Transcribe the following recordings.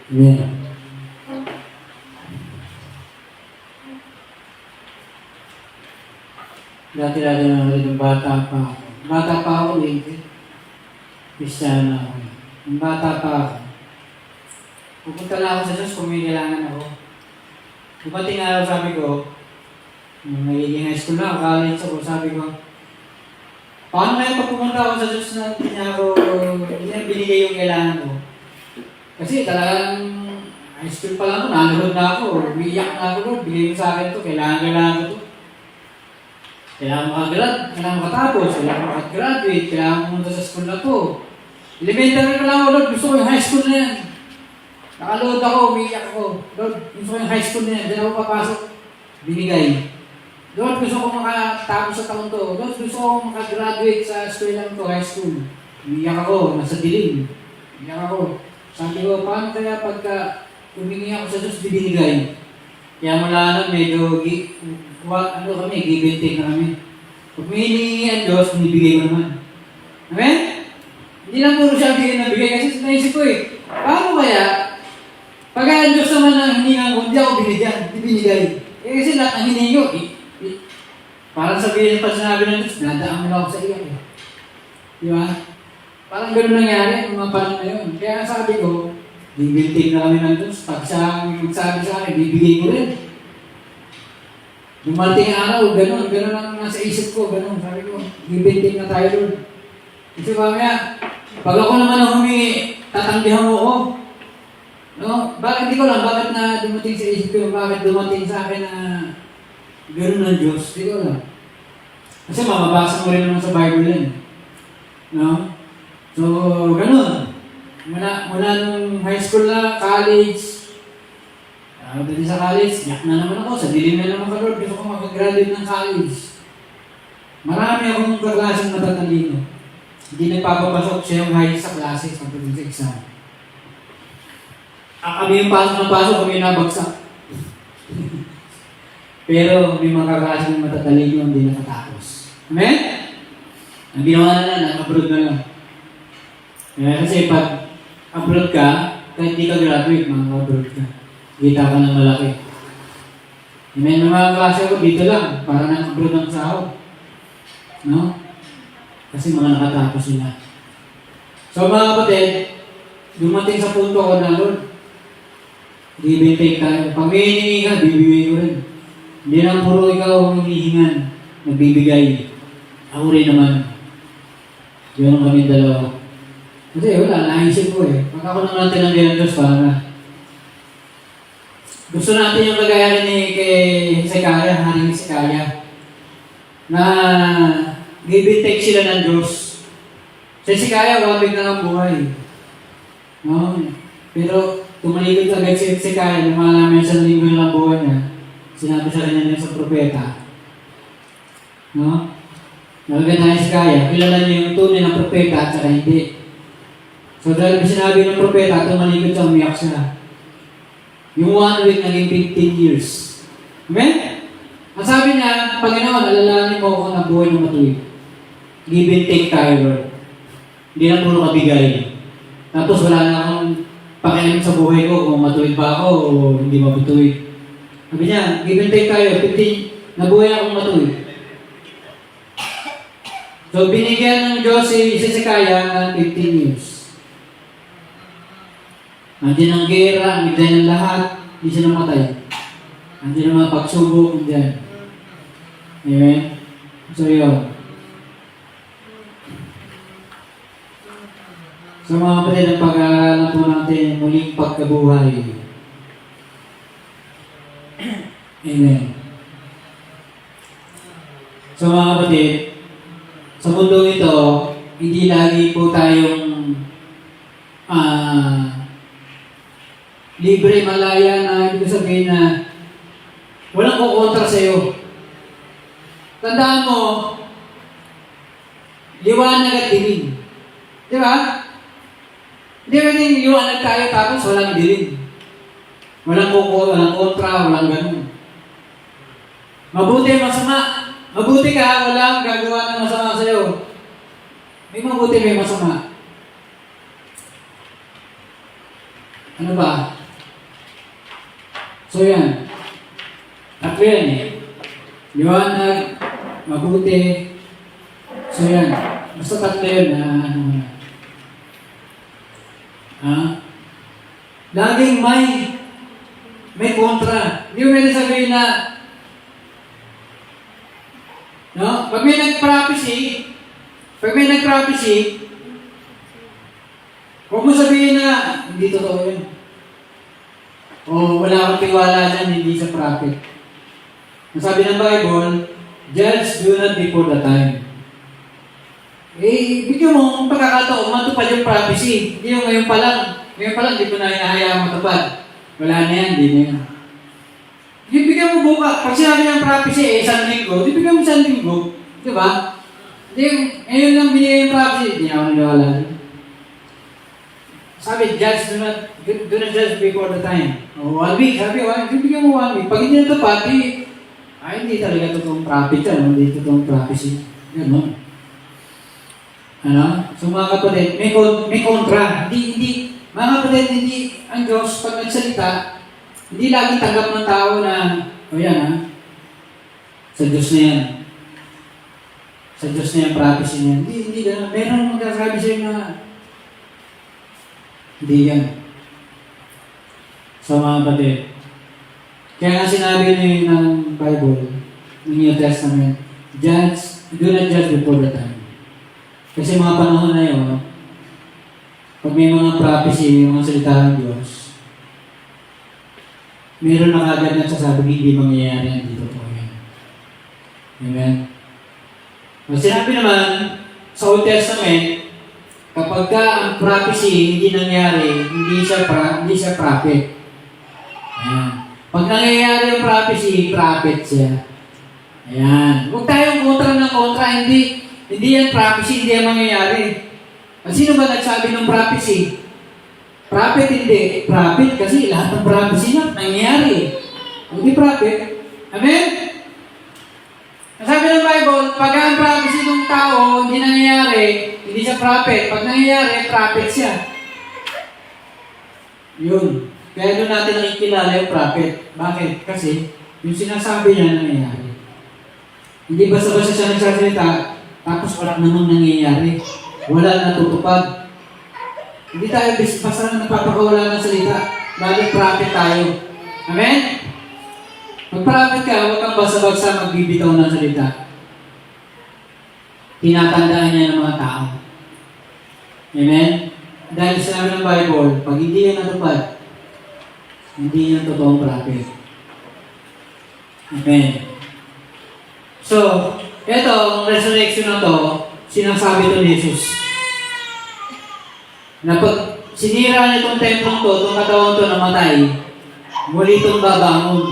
Amen. Dati-dati na rin, bata pa ako. Bata pa ako, Kristiyano ako. Nung bata pa ako, pupunta na ako sa Diyos kung may kailangan ako. Dumating araw, sabi ko, nung nagiging high school na, college ako, sabi ko, paano kaya pag pumunta ako sa Diyos na hindi niya binigay yung kailangan ko? Kasi talagang high school pa lang ako, nanonood na ako, umiiyak na ako doon, bigay mo sa akin ito, kailangan ko ito. Kailangan kailangan makatapos, kailangan makagraduate, kailangan pumunta sa school na to. Elementary pa lang ako, Lord, gusto ko yung high school na yan. Nakaload ako, umiiyak ako, Lord, gusto ko yung high school na yan, diyan ako papasok, binigay. Lord, gusto ko makatapos sa taon to. Lord, gusto ko makagraduate sa eskwela to, high school. Umiiyak ako, nasa dilim. Umiiyak ako. Sabi ko, paano kaya pagka humingi ako sa Diyos, binigay? Kaya mula na medyo, give and take na kami. Pag may hinihingi ang Diyos, binibigay mo naman. Amen? Hindi lang puro siya bigay na bigay, kasi naisip ko paano kaya, pag ang Diyos naman ang hiningan ko, hindi ako binigyan, hindi binigay. Kasi lahat ang hiningi ko, parang sabihin pa sinabi ng Diyos, nadaan mo na ako sa iyak. Di ba? Parang gano'n nangyari ng mga panahon na yun. Kaya sabi ko, bibintig na kami ng Diyos. Pag siya magsabi sa akin, bibigay ko rin. Dumating araw, gano'n ang nasa isip ko, gano'n. Sabi ko, bibintig na tayo doon. Kasi mamaya, pag ako naman ang humingi, tatanggihan mo ako. No? Bakit, hindi ko lang, bakit na dumating sa isip ko, bakit dumating sa akin na gano'n ng Diyos, hindi ko lang. Kasi mamabasa mo rin naman sa Bible yan. No? So, gano'n. Mula nung high school na, college, dali sa college, yak na naman ako, sa dilim na naman ka, Lord, gusto ko makagraduate ng college. Marami akong kaklaseng matatalino. Hindi nagpapapasok siya yung high sa klase pagdating sa exam. Kami yung pasok ng pasok, kami yung nabagsak. Pero may mga kaklaseng matatalino hindi nakatapos. Amen? Ang ginawa na lang, nag-abroad na lang. Kasi pag abroad ka, kahit di ka graduate, abroad ka. Kita ka ng malaki. May mga klase ko dito lang, para nag-abroad ang sahod. No? Kasi mga nakatapos sila. So mga kapatid, dumating sa punto ko na, Lord, give and take tayo. Pag may hiningi ka, bibigay ko rin. Hindi lang puro ikaw ang hinihingan, nagbibigay. Ako rin naman. Yun ang kami dalawa. Kasi wala, naisip ko pag ako naman tinanggihan ng Diyos, para gusto natin yung kagaya ni kay Hezekiah, Haring Hezekiah, na give and take sila ng Diyos. Sa Hezekiah, wabig na ng buhay. No? Pero tumalikod agad si Hezekiah, lumalaman siya ng linggo ng buhay niya. Sinabi sa kanya niya sa propeta. No? Nalagay na Hezekiah, kilala niya yung tunay ng propeta at saka hindi. So dahil sinabi ng propeta, tumalikod siya, umiyak siya. Yung 1 week naging 15 years. Amen? Ang sabi niya, Panginoon, alalahanin mo ako na buhay ng matuwid. Give and take tayo, Lord. Hindi na puro kabigay. Tapos wala na akong pakialam sa buhay ko kung matuwid ba ako o hindi matuwid. Sabi niya, give and take tayo, 15, nabuhay akong matuwid. So binigyan ng Diyos si Hezekiah ng 15 years. Nandiyan ang gera, nandiyan ang lahat, hindi siya namatay. Nandiyan ang mga pagsubok, nandiyan. Amen? So yun. So mga kapatid, ang pag-aaral po natin, muling pagkabuhay. Amen. So mga kapatid, sa mundo ito, hindi lagi po tayong libre, malaya na ibig sabihin na walang kukontra sa iyo. Tandaan mo, liwanag at dilim. Di ba? Hindi rin liwanag tayo tapos walang dilim. Walang kontra, walang ganun. Mabuti, masama. Mabuti ka, walang gagawa ng masama sa iyo. May mabuti, may masama. Ano ba? So yan. Tatlo yan eh. Liwanag, mabuti. So yan. Basta tatlo yun na ano na. Ha? Laging may kontra. Hindi mo pwede sabihin na no? Pag may nag-prophecy, huwag mo sabihin na hindi totoo yun. O wala akong tiwala dyan, hindi sa prophet. Ang sabi ng Bible, judge do not before the time. Bigyan mo ang pagkakataon, matupad yung prophecy. Hindi yung ngayon pa lang. Ngayon pa lang, di ko na hinahayaan matupad. Wala na yan, di na yan. Bigyan mo buka. Pag sinabi ng prophecy, isang linggo, bigyan mo isang linggo. Di ba? Hindi, ngayon lang binigay yung prophecy. Hindi ako naniwala. Sabi, judge, do not judge before the time. O, 1 week. Sabi, bigyan mo 1 week. Pag hindi natupad, hindi talaga totoong prophet yan. Hindi totoong prophecy. Ganun. Ano? So mga kapatid, may kontra. Mga kapatid, hindi ang Diyos, pag nagsalita, hindi lagi tanggap ng tao na, yan ha, sa Diyos na yan. Sa Diyos na yan, prophecy niya. Hindi gano'n. Meron magkasabi sa'yo na, hindi yan. So mga kapatid, kaya nga sinabi ng Bible, ng New Testament, do not judge before the time. Kasi mga panahon na yun, pag may mga prophecy, yung mga salita ng Diyos, meron na kagad nagsasabi, hindi mangyayari yan dito po yan. Amen? At sinabi naman, sa Old Testament, kapag ka ang prophecy hindi nangyari, hindi siya prophet. Ayan. Pag nangyayari yung prophecy, prophet siya. Ayan. Huwag tayong kontra, hindi yan prophecy, hindi yan mangyayari. At sino ba nagsabi ng prophecy? Prophet hindi. Prophet kasi lahat ng prophecy na nangyayari. Hindi prophet. Amen? Sabi ng Bible, pag ang prophecy ng tao hindi nangyayari, hindi siya prophet. Pag nangyayari, prophet siya. Yun. Kaya doon natin nakikilala yung prophet. Bakit? Kasi yung sinasabi niya nangyayari. Hindi basta-basta siya nagsasalita, tapos wala namang nangyayari. Wala natutupad. Hindi tayo basta nagpapakawala ng salita. Lalo prophet tayo. Amen? Mag-prophet ka, huwag kang basta-basta magbibitaw ng salita. Tinatandaan niya ng mga tao. Amen? Dahil sinabi ng Bible, pag hindi yan natupad, hindi yan totoong prophet. Amen? So, ito, ang resurrection na to, sinasabi to ni Jesus. Na pag sinira niya itong templong to, itong katawan to namatay, muli itong babangon.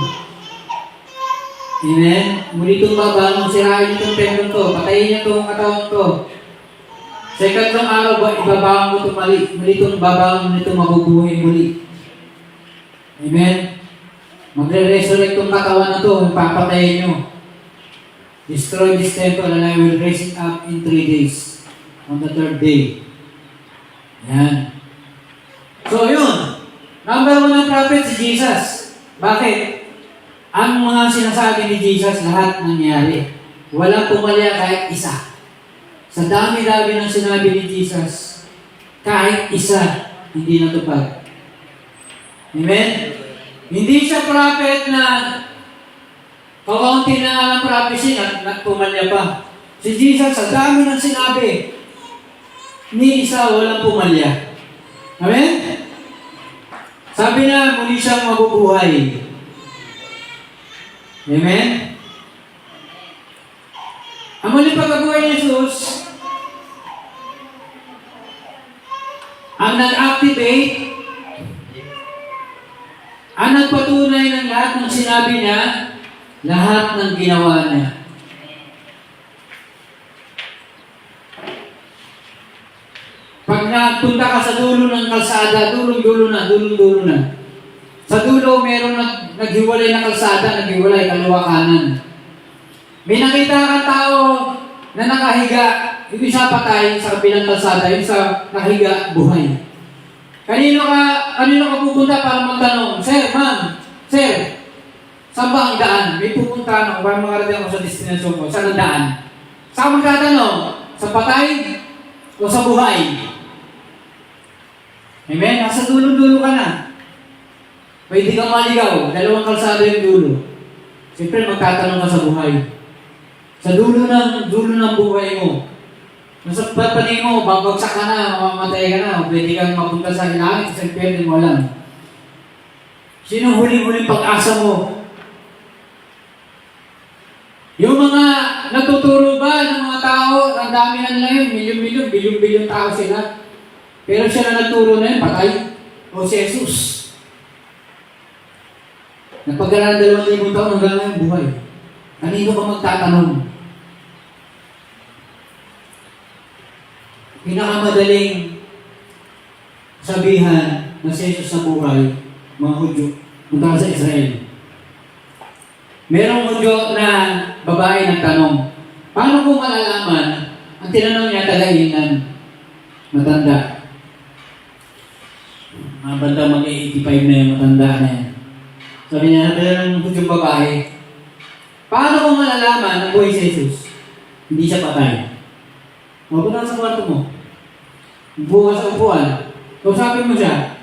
Amen? Muli itong babangon, sirain itong templong to, patayin niya itong katawan to. Sa ikatlong araw, ibabangon ko itong muli itong babangon nito mabubuhay muli. Amen? Magre-resurrect itong katawan na to, papatayin nyo. Destroy this temple and I will raise it up in 3 days. On the 3rd day. Yan. So yun. Number 1 ng prophet si Jesus. Bakit? Ang mga sinasabi ni Jesus, lahat nangyari. Walang pumalya kahit isa. Sa dami-dami ng sinabi ni Jesus, kahit isa, hindi natupad. Amen? Hindi siya prophet na kakaunti na ang prophecy at pumalya pa. Si Jesus, sa dami ng sinabi, ni isa walang pumalya. Amen? Sabi na, muli siyang mabubuhay. Amen? Ang muli pagkabuhay ni Jesus, ang nag-activate, ang nagpatunay ng lahat ng sinabi niya, lahat ng ginawa niya. Pag nagpunta ka sa dulo ng kalsada, dulo na. Sa dulo, meron naghiwalay na kalsada, naghiwalay, kaliwa kanan. May nakita kang tao na nakahiga, yung isa patay sa kabilang kalsada, yung isa nakahiga, buhay. Kanino ka kanina ka pupunta para magtanong, Sir, ma'am, Sir, saan ba ang daan? May pupuntahan ako para makarating ako sa destinasyon ko. Saan ang daan? Saan magtatanong? Sa patay o sa buhay? Amen? Nasa dulo-dulo ka na. Pwede kang maligaw. Dalawang kalsada yung dulo. Siyempre, magtatanong ka sa buhay. Sa dulo ng buhay mo. Nasa papaling mo, babagsak ka na, mamamatay ka na, pwede kang mapunta sa langit, sa impyerno mo alam. Sino huling-huling pag-asa mo? Yung mga natuturo ba ng mga tao, ang dami na nila yun, milyon-milyon, bilyon-bilyon tao sila. Pero siya na nagturo na yun, patay. O si Jesus. Nagpagalan 2,000 taon hanggang ngayon buhay. Kanino ka magtatanong? Pinakamadaling sabihan na si Jesus sa buhay, mga Hudyo, punta sa Israel. Merong Hudyo na babae nagtanong, paano ko malalaman? Ang tinanong niya, tagainan, matanda. Mga banda mag-85 na yung matanda na yan. Sabi niya, ng Hudyong babae, paano ko malalaman ang buhay si Jesus? Hindi siya patay. Huwag na sa kwarto mo. Bukas sa upuan. Kausapin mo siya.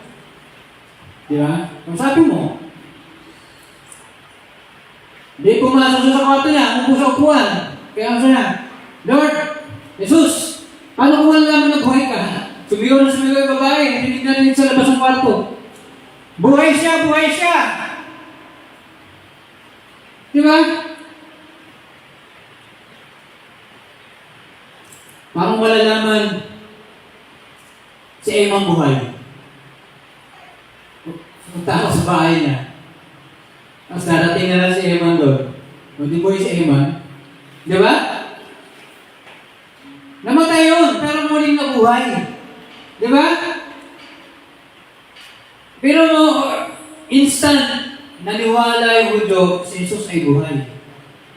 Di ba? Kausapin mo. Hindi pumasok siya sa kwarto niya. Umupo sa upuan. Kaya ano siya? Lord, Jesus, paano ko malalaman na buhay ka? Sumigaw na sumigaw yung babae. Hindi na rin sa labas ng kwarto. Buhay siya! Buhay siya! Di ba? Paano malalaman si Emang buhay? Punta ako sa bahay niya. Tapos darating na lang si Emang doon. O di buhay si Emang. Di ba? Namatay yun, pero muling nabuhay. Di ba? Pero instant, naniwala yung Hudyo, si Jesus ay buhay.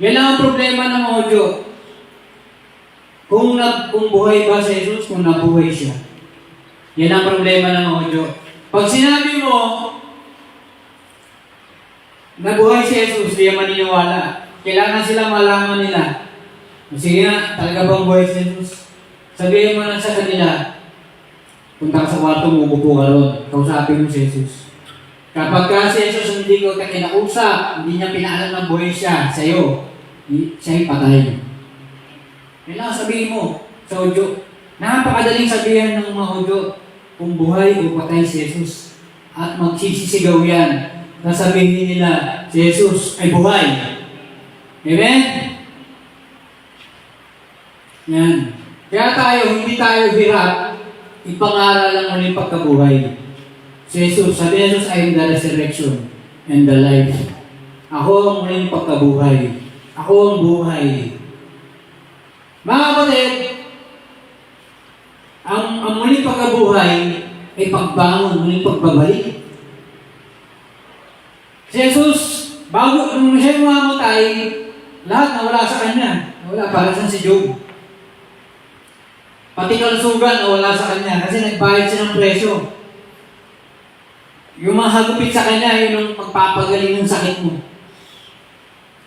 Yan lang ang problema ng mga Hudyo. Kung buhay ba si Jesus, kung nabuhay siya. Yan ang problema ng mga Hudyo. Pag sinabi mo, nabuhay si Jesus, di yan maniniwala. Kailangan sila malaman nila. Sige nga, talaga bang buhay si Jesus? Sabihin mo na sa kanila, punta ka sa kwarto mo, upo ka ron. Kausapin mo si Jesus. Kapag ka si Jesus hindi ko kinausap, hindi niya pinaalam ng buhay siya sa'yo, siya'y patay. Yan lang sabihin mo sa Hudyo. Napakadaling sabihin ng mga Hudyo kung buhay o patay si Jesus. At magsisisigaw yan. Nasabihin nila, si Jesus ay buhay. Amen? Yan. Kaya hindi tayo hirap, ipangaral lang muli pagkabuhay. Si Jesus, sabi ni Jesus, I am the resurrection and the life. Ako ang muling pagkabuhay. Ako ang buhay. Mga kapatid, ang muling pagkabuhay ay pagbangon, muling pagbabalik. Si Jesus, nung siya mamamatay, lahat nawala sa kanya. Nawala, para sa si Job. Pati kalusugan nawala sa kanya kasi nagbayad siya ng presyo. Yung mga hagupit sa kanya, yun ang magpapagaling ng sakit mo.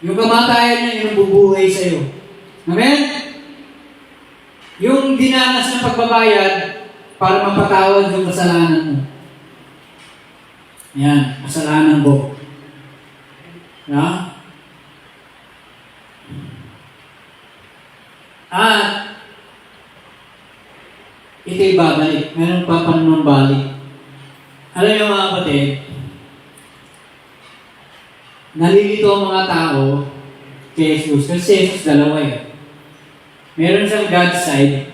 Yung kamatayan niya, yun ang bubuhay sa'yo. Amen? Yung dinanas ng pagbabayad para mapatawad yung kasalanan mo. Yan, kasalanan mo. Na? At ito'y babalik. Meron pa panumbalik. Alam niyo mga kapatid, nalilito ang mga tao kay Jesus. Kasi Jesus dalawa eh. Meron siyang God side,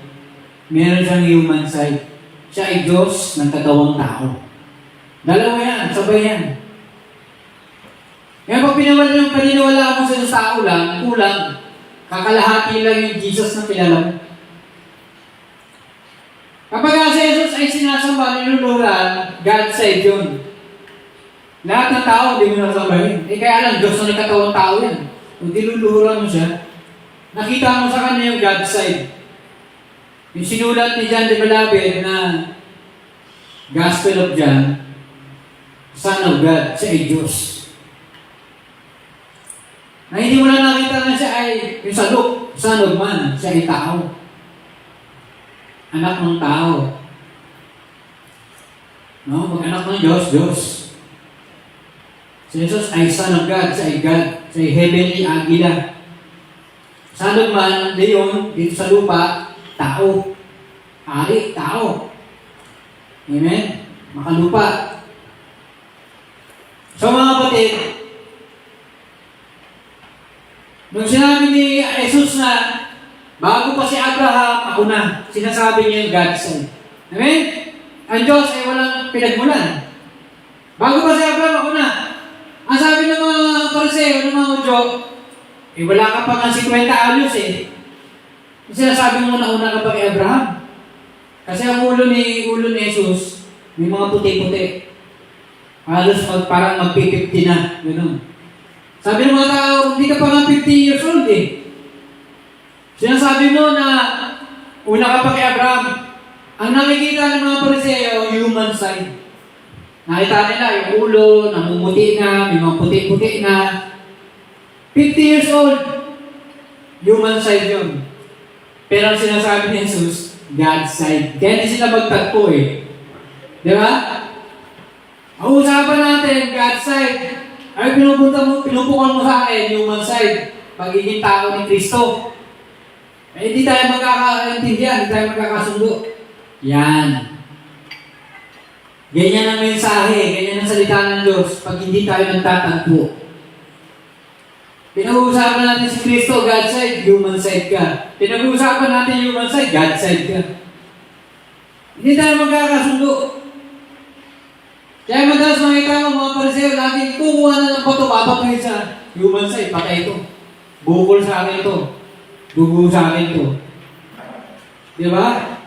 meron siyang human side. Siya ay Diyos ng katawang tao. Dalawa yan, sabay yan. Kaya pag paniniwala mo sa tao lang, kulang. Kakalahati lang yung Jesus na kilala mo. Kapag si Jesus ay sinasamba, niluluran, God side yun. Lahat ng tao, hindi mo nasambahin. Kaya lang, Diyos na nagkatawang tao yan. Kung niluluran mo siya, nakita mo sa kanya yung God side. Yung sinulat ni John de Belaved na Gospel of John, Son of God, siya ay Diyos. Na hindi mo lang nakita na siya ay yung sa Luke, Son of Man, siya ay tao. Anak ng tao. No? Mag-anak ng Diyos, Diyos. Si Jesus ay Son of God, siya ay God, siya ay heavenly agila. Son of Man, leon, dito sa lupa, tao. Hari, tao. Amen? Makalupa. So mga kapatid, nung sinabi ni Jesus na bago pa si Abraham, ako na, sinasabi niya yung God said. Amen? Ang Diyos ay walang pinagmulan. Bago pa si Abraham, ako na. Ang sabi ng mga Pariseo, ng mga Udyo, wala ka pa nga 50 anos sinasabi mo na una ka pa kay Abraham. Kasi ang ulo ni Jesus, may mga puti-puti. Halos parang mag-50 na. Ganun. Sabi ng mga tao, hindi ka pa nga 50 years old Sinasabi mo na una ka pa kay Abraham. Ang nakikita ng mga Pariseo, human side. Nakita nila yung ulo, namumuti na, may mga puti-puti na. 50 years old, human side yun. Pero ang sinasabi ni Jesus, God's side. Kaya hindi sila magtagpo Di ba? Ang usapan natin, God's side. Ay, pinupukan mo sa akin, human side. Pagiging tao ni Kristo. Hindi tayo magkakaintindihan, hindi tayo magkakasundo. Yan. Ganyan ang mensahe, ganyan ang salita ng Diyos pag hindi tayo nagtatagpo. Pinag-uusapan natin si Kristo, God side, human side ka. Pinag-uusapan natin human side, God side ka. Hindi tayo magkakasundo. Kaya madalas makita mo mga Pariseo, lagi kukuha na ng bato, papapay sa human side, patay ito. Bukol sa akin ito. Dugo sa akin ito. Di ba?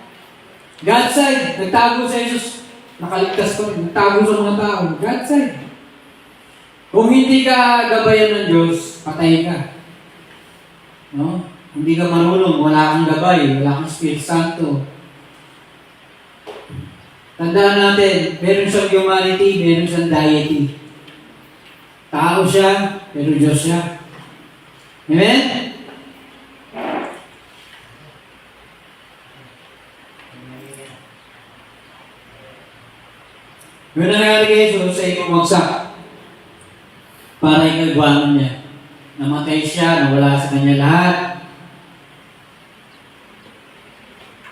God side, nagtago sa Jesus. Nakaligtas pa rin, nagtago sa mga tao. God side. Kung hindi ka gabayan ng Diyos, patay ka. No? Hindi ka marunong, wala kang gabay, wala kang Espiritu Santo. Tandaan natin, meron siyang humanity, meron siyang deity. Tao siya, pero Diyos siya. Amen? Yung nangyari kay Jesus ay bumagsak para ikagwangan niya. Namatay siya, nawala sa kanya lahat.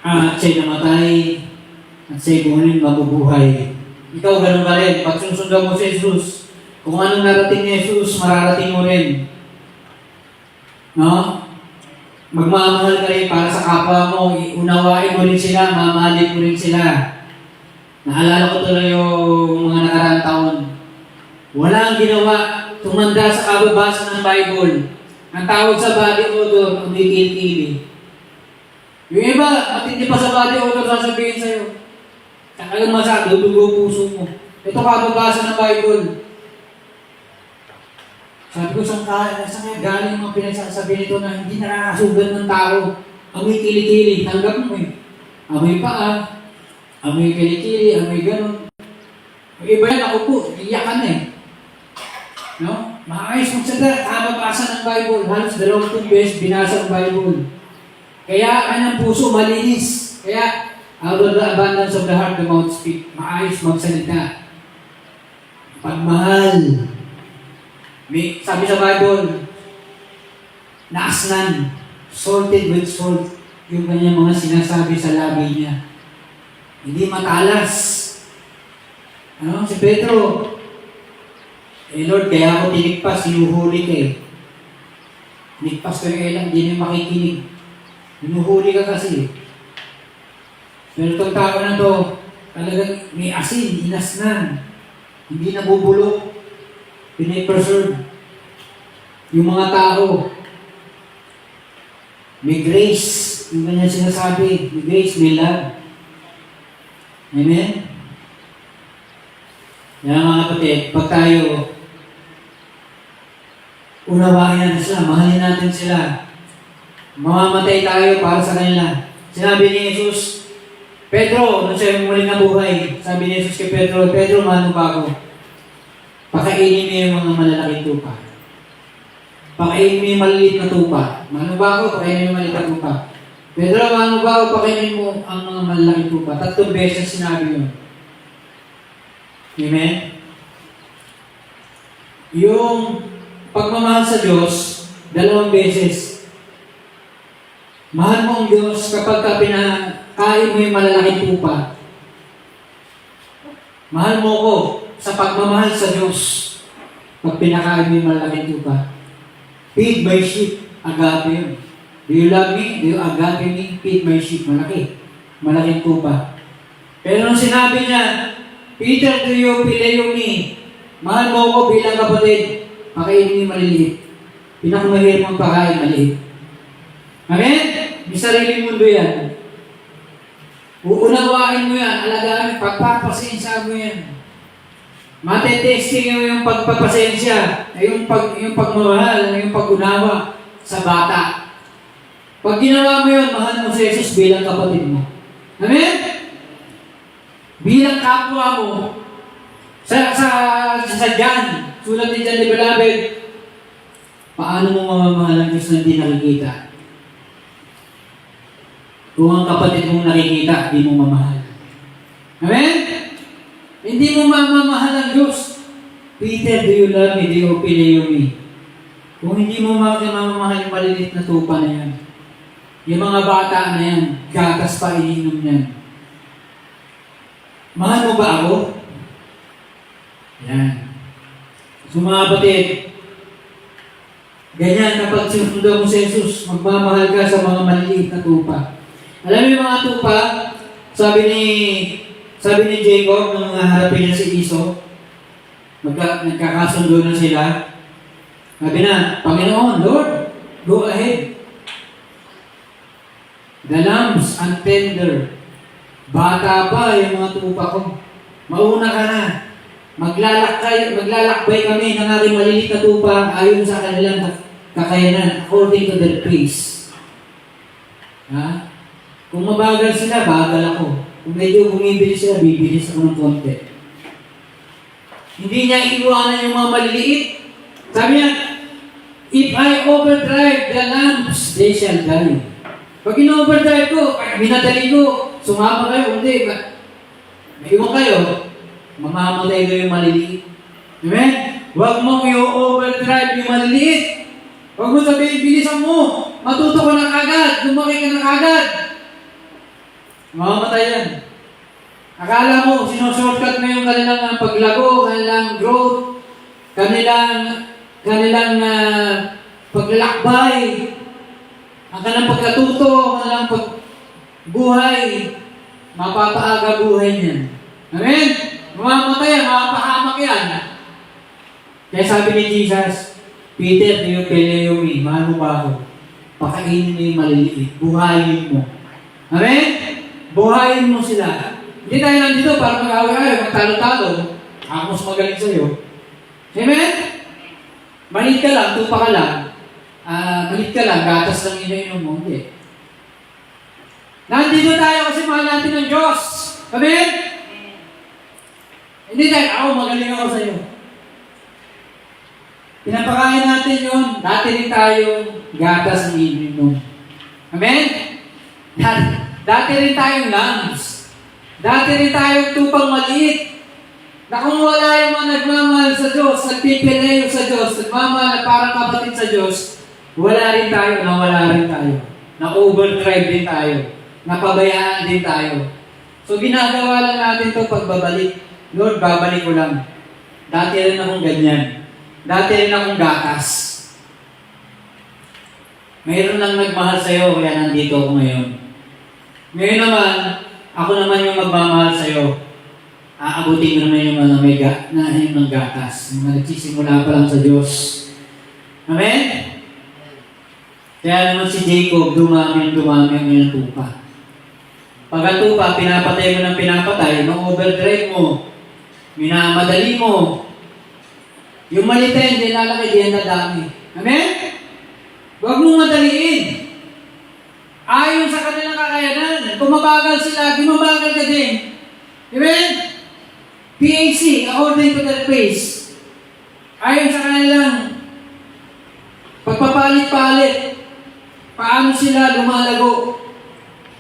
At siya'y namatay, at siya'y kunin mabubuhay. Ikaw ganun ka rin. Pag susundan mo si Jesus, kung anong narating ni Jesus, mararating mo rin. No? Magmamahal ka rin para sa kapwa mo, unawain mo rin sila, mamahalin mo rin sila. Naalala ko tuloy yung mga nakaraang taon. Walang ginawa, tumanda sa kababasa ng Bible. Ang tawag sa body odor, umikil-kili. Yung iba, matindi pa sa body odor, sasabihin sa'yo. Talagang masado, dugo puso mo. Ito kababasa ng Bible. Sabi ko, saan kaya galing mga pinagsasabi nito na hindi nakakasugan ng tao. Amoy kili-kili, tanggap mo Amoy paa, amoy kili-kili, amoy ganun. Yung iba yan, ako po, iyakan No? Maayos magsaga, kababasa ng Bible. Halos 20 beses binasa ang Bible. Kaya ang puso malinis. Kaya, out of the abundance of the heart, the mouth speak. Maayos magsalita. Pagmahal. May, sabi sa Bible, naasnan, salted with salt, yung kanyang mga sinasabi sa labi niya. Hindi matalas. Si Pedro, Lord, kaya ako tinigpas, hinuhuli ka Tinigpas ko yung ilang, hindi na makikinig. Hinuhuli ka kasi. Pero itong tao na to, talagang may asin, inasnan. Hindi nabubulok. Pinipreserve. Yung mga tao, may grace. Yung kanya sinasabi, may grace, may love. Amen? Kaya mga kapatid, pag tayo unawain natin sila, mahalin natin sila, mamamatay tayo para sa kanila. Sinabi ni Jesus, Pedro, nung siya yung muling nabuhay, sabi ni Jesus kay Pedro, Pedro, mahal mo ba ako? pakainin mo yung mga malalaking tupa. Pakainin mo yung maliliit na tupa. Manubago, pakainin mo yung maliliit na tupa. Pedro, manubago, pakainin mo ang mga malalaking tupa. 3 beses sinabi yun. Amen? Yung pagmamahal sa Diyos, 2 beses. Mahal mo ang Diyos kapag pinakain mo yung malalaking tupa. Mahal mo ko sa pagmamahal sa Diyos pag pinakain mo yung malalaking tupa. Feed my sheep, agape yun. Do you love me? Do you agape me? Feed my sheep, malaki. Malaking tupa. Pero nung sinabi niya, Peter, do you phileo me? Mahal mo ko bilang kapatid. Pakainin mo yung maliliit. Pinakamahirap mong pakain, maliit. Amen? May sariling mundo yan. Uunawain mo yan, alagaan mo, pagpapasensya mo yan. Matetesting mo yung pagpapasensya, yung pagmamahal, yung pag-unawa sa bata. Pag ginawa mo yun, mahal mo si Jesus bilang kapatid mo. Amen? Bilang kapwa mo, sa John, sulat ni John the Beloved, paano mo mamamahal ang Diyos na hindi nakikita? Kung ang kapatid mong nakikita, di mo mamahal. Amen? Hindi mo mamamahal ang Diyos. Peter, do you love me? Do you phileo me? Kung hindi mo mamamahal yung maliliit na tupa na yan, yung mga bata na yan, gatas pa ininom yan. Mahal mo ba ako? Yan. So mga kapatid, ganyan kapag sinundo mo si Jesus, magmamahal ka sa mga maliliit na tupa. Alam mo yung mga tupa, sabi ni Jacob nung harapin niya si Esau, nagkakasundo na sila. Sabi na, Panginoon, Lord, go ahead. The lambs and tender. Bata pa yung mga tupa ko. Mauna ka na. Maglalakbay kami ng aking maliliit na tupa ayon sa kanilang kakayanan according to their pace. Ha? Kung mabagal sila, bagal ako. Kung medyo bumibilis sila, bibilis ako ng konti. Hindi niya iiwanan yung mga maliliit. Sabi niya, if I overdrive the lambs, they shall die. Pag in-overdrive ko, minadali ko, sumama kayo, hindi. Maiwan kayo, mamamatay kayo yung maliliit. Amen? Huwag mong i-overdrive yung maliliit. Huwag mo sabihin, bilisan mo. Matuto ka na kagad. Lumaki ka na kagad. Mamamatay yan. Akala mo, sinushortcut mo yung kanilang paglago, kanilang growth, kanilang paglalakbay, ang kanilang pagkatuto, kanilang pagbuhay, mapapaaga buhay niyan. Amen? Mamamatay yan, mapahamak yan. Kaya sabi ni Jesus, Peter, do you phileo me? Mahal mo ba ako? Pakainin mo yung maliliit. Buhayin mo. Amen? Buhayin mo sila. Hindi tayo nandito para mag-away-away, magtalo-talo. Ako mas magaling sa'yo. Amen? Malit ka lang, tupa ka lang. Malit ka lang, gatas lang iniinom mo. Hindi. Nandito tayo kasi mahal natin ng Diyos. Amen? Hindi tayo, ako magaling ako sa'yo. Pinapakain natin yun. Dati rin tayong gatas ng iniinom. Amen? Dati rin tayong lambs. Dati rin tayong tupang maliit. Na kung wala yung mga nagmamahal sa Diyos, nagpipileo sa Diyos, nagmamahal na parang kapatid sa Diyos, wala rin tayo, nawala rin tayo. Na-overdrive din tayo. Napabayaan din tayo. So ginagawa lang natin ito pagbabalik. Lord, babalik ko lang. Dati rin akong ganyan. Dati rin akong gatas. Mayroon lang nagmahal sa'yo, kaya nandito ako ngayon. Ngayon naman, ako naman yung magmamahal sa'yo. Aabutin mo naman yung mga mega na ng gatas. Mga nagsisimula pa lang sa Diyos. Amen? Kaya naman si Jacob, dumami ang iyong tupa. Pag ang tupa, pinapatay mo ng pinapatay, ma-overdrive mo, minamadali mo, yung malitin, di lalaki, di ang nadami. Amen? Huwag mong madaliin. Ayon sa kanilang kakayanan, kung mabagal sila, di mabagal ka din. Amen? PAC, according to their pace. Ayon sa kanilang pagpapalit-palit, paano sila lumalago?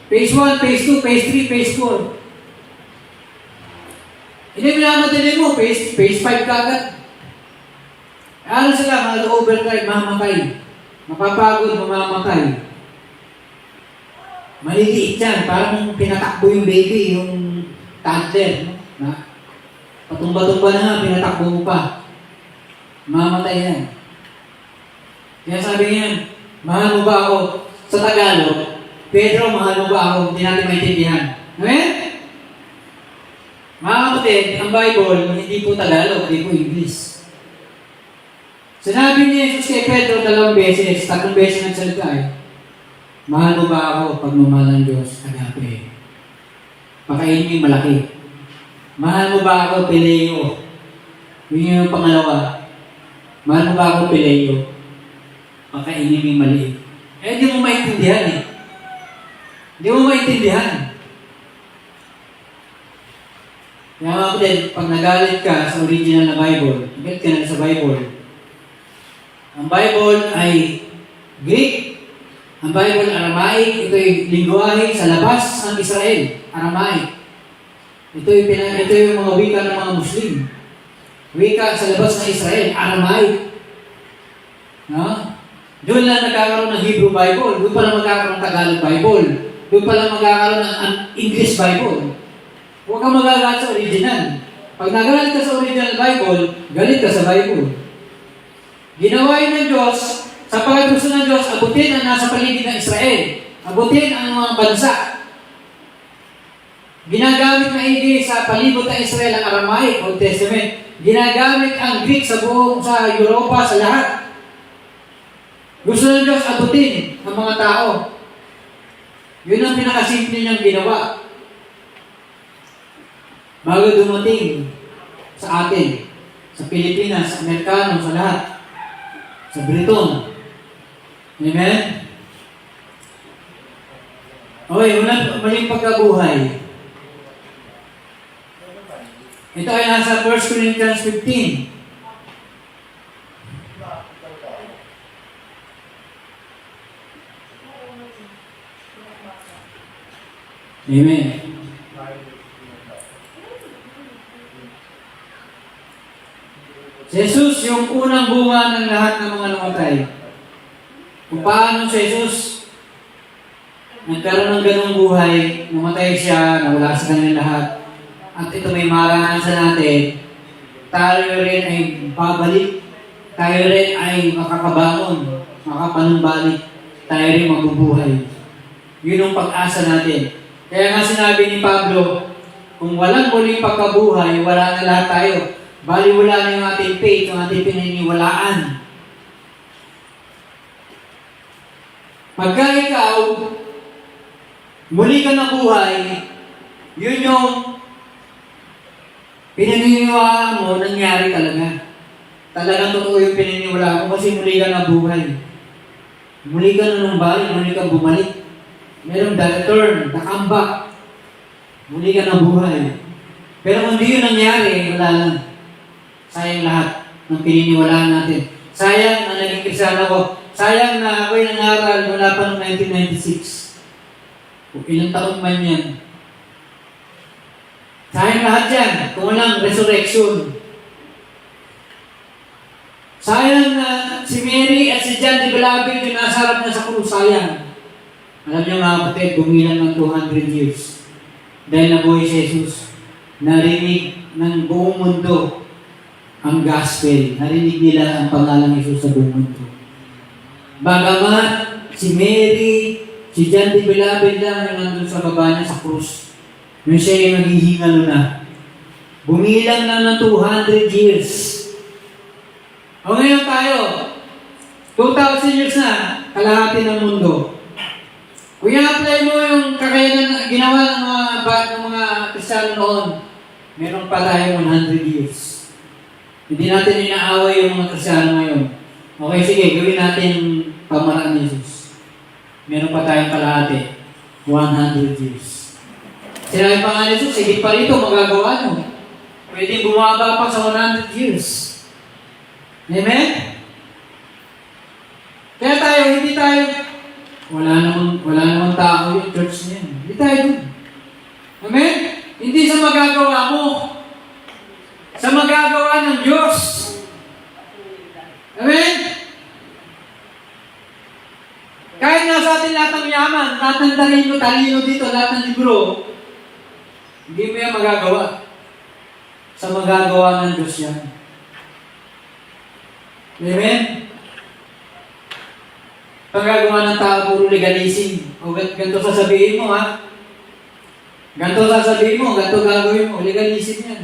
Phase 1, Phase 2, Phase 3, Phase 4. Hindi minamadali mo, Phase 5 kagad. Ano sila, mag-overdrive, mamamatay. Mapapagod, mamamatay. Maliliit yan, parang pinatakbo yung baby, yung toddler. No? Patumba-tumba na nga, pinatakbo mo pa. Mamamatay yan. Kaya sabi niyan, mahal mo ba ako sa Tagalog? Pedro, mahal mo ba ako? Hindi natin maintindihan. Amen? Mga kapatid, ang Bible, hindi po Tagalog, hindi po English. Sinabi ni Jesus kay Pedro 2 beses, 3 beses nagsalita eh. Mahal mo ba ako? Pagmamahal ng Diyos, agape. Pakainin yung malaki. Mahal mo ba ako? Pileo. Yun yung pangalawa. Mahal mo ba ako? Pileo. Pakainin yung maliit. Eh, di mo maintindihan eh. Di mo maintindihan. Kaya mga kapatid, pag nagalit ka sa original na Bible, galit ka na sa Bible. Ang Bible ay Greek. Ang Bible Aramaic. Ito yung lingwahe sa labas ng Israel. Aramaic. Ito yung mga wika ng mga Muslim. Wika sa labas ng Israel. Aramaic. No? Doon lang nagkakaroon ng Hebrew Bible. Doon pa lang magkakaroon ng Tagalog Bible. Doon pa lang magkakaroon ng English Bible. Huwag kang magagalit sa original. Pag nagalit ka sa original Bible, galit ka sa Bible. Ginawa yun ng Diyos, sa pagkagusto ng Diyos, abutin ang nasa paligid ng Israel. Abutin ang mga bansa. Ginagamit maigi sa palibot ng Israel ang Aramaic, Old Testament. Ginagamit ang Greek sa buong sa Europa, sa lahat. Gusto ng Diyos abutin ang mga tao. Yun ang pinakasimple niyang ginawa. Bago dumating sa atin, sa Pilipinas, sa Amerikano, sa lahat, sa Briton. Amen? Okay, maling pagkabuhay. Ito ay nasa 1 Corinthians 15. Amen. Jesus, yung unang bunga ng lahat ng mga namatay. Kung paano si Jesus nagkaroon ng ganung buhay, namatay siya, nawala sa kanyang lahat, at ito may maranasan natin, tayo rin ay babalik, tayo rin ay makakabangon, makapanumbalik, tayo rin mabubuhay. Yun ang pag-asa natin. Kaya nga sinabi ni Pablo, kung walang muling pagkabuhay, wala na lahat tayo. Bali wala na yung ating faith, yung ating pininiwalaan. Pagka ikaw, muli ka na buhay, yun yung pinaniniwalaan mo, nangyari talaga. Talagang totoo yung pinaniniwalaan mo kasi muli ka na buhay. Muli ka na numbalik, muli ka bumalik. Merong return, nakambak. Muli ka na buhay. Pero kung di yun nangyari, wala lang. Sayang lahat ng pininiwalaan natin. Sayang na naging Kristyano ako. Sayang na ako'y nangaral mula pa noong 1996. Kung ilang taon man yan. Sayang lahat yan. Kung walang resurrection. Sayang na si Mary at si John de Bellabig yung nasa harap na sa krus. Sayang. Alam niyo mga kapatid, bumilang ng 200 years. Dahil nabuhay si Jesus. Narinig ng buong mundo ang gospel. Narinig nila ang pangalan ni Jesus sa buong mundo. Bagamat si Mary, si John de Bellabig lang yung nandun sa baba niya sa krus. Nung siya yung naghihingalo na. Bumilang na ng 200 years. O ngayon tayo, 2,000 years na, kalahati ng mundo. Kung i-apply mo yung kakayanan na ginawa ng mga Kristiyano noon, meron pa tayo 100 years. Hindi natin inaaway yung mga Kristiyano ngayon. Okay, sige, gawin natin pamaraan ni Jesus. Meron pa tayong kalahati, 100 years. Sinabi pa nga ni Jesus, higit pa rito, magagawa nyo. Pwede bumaba pa sa 100 years. Amen? Kaya tayo, hindi tayo, wala namang tao yung church niya. Hindi tayo dun. Amen? Hindi sa magagawa mo. Sa magagawa ng Diyos. Amen? Kahit nasa atin lahat ng yaman, lahat ng talino dito, lahat ng libro, hindi mo yan magagawa. Sa magagawa ng Diyos yan. Amen? Pagagawa ng tao, puro legalism. O ganito sasabihin mo, ha? Ganito sasabihin mo, ganito gagawin mo. Legalism yan.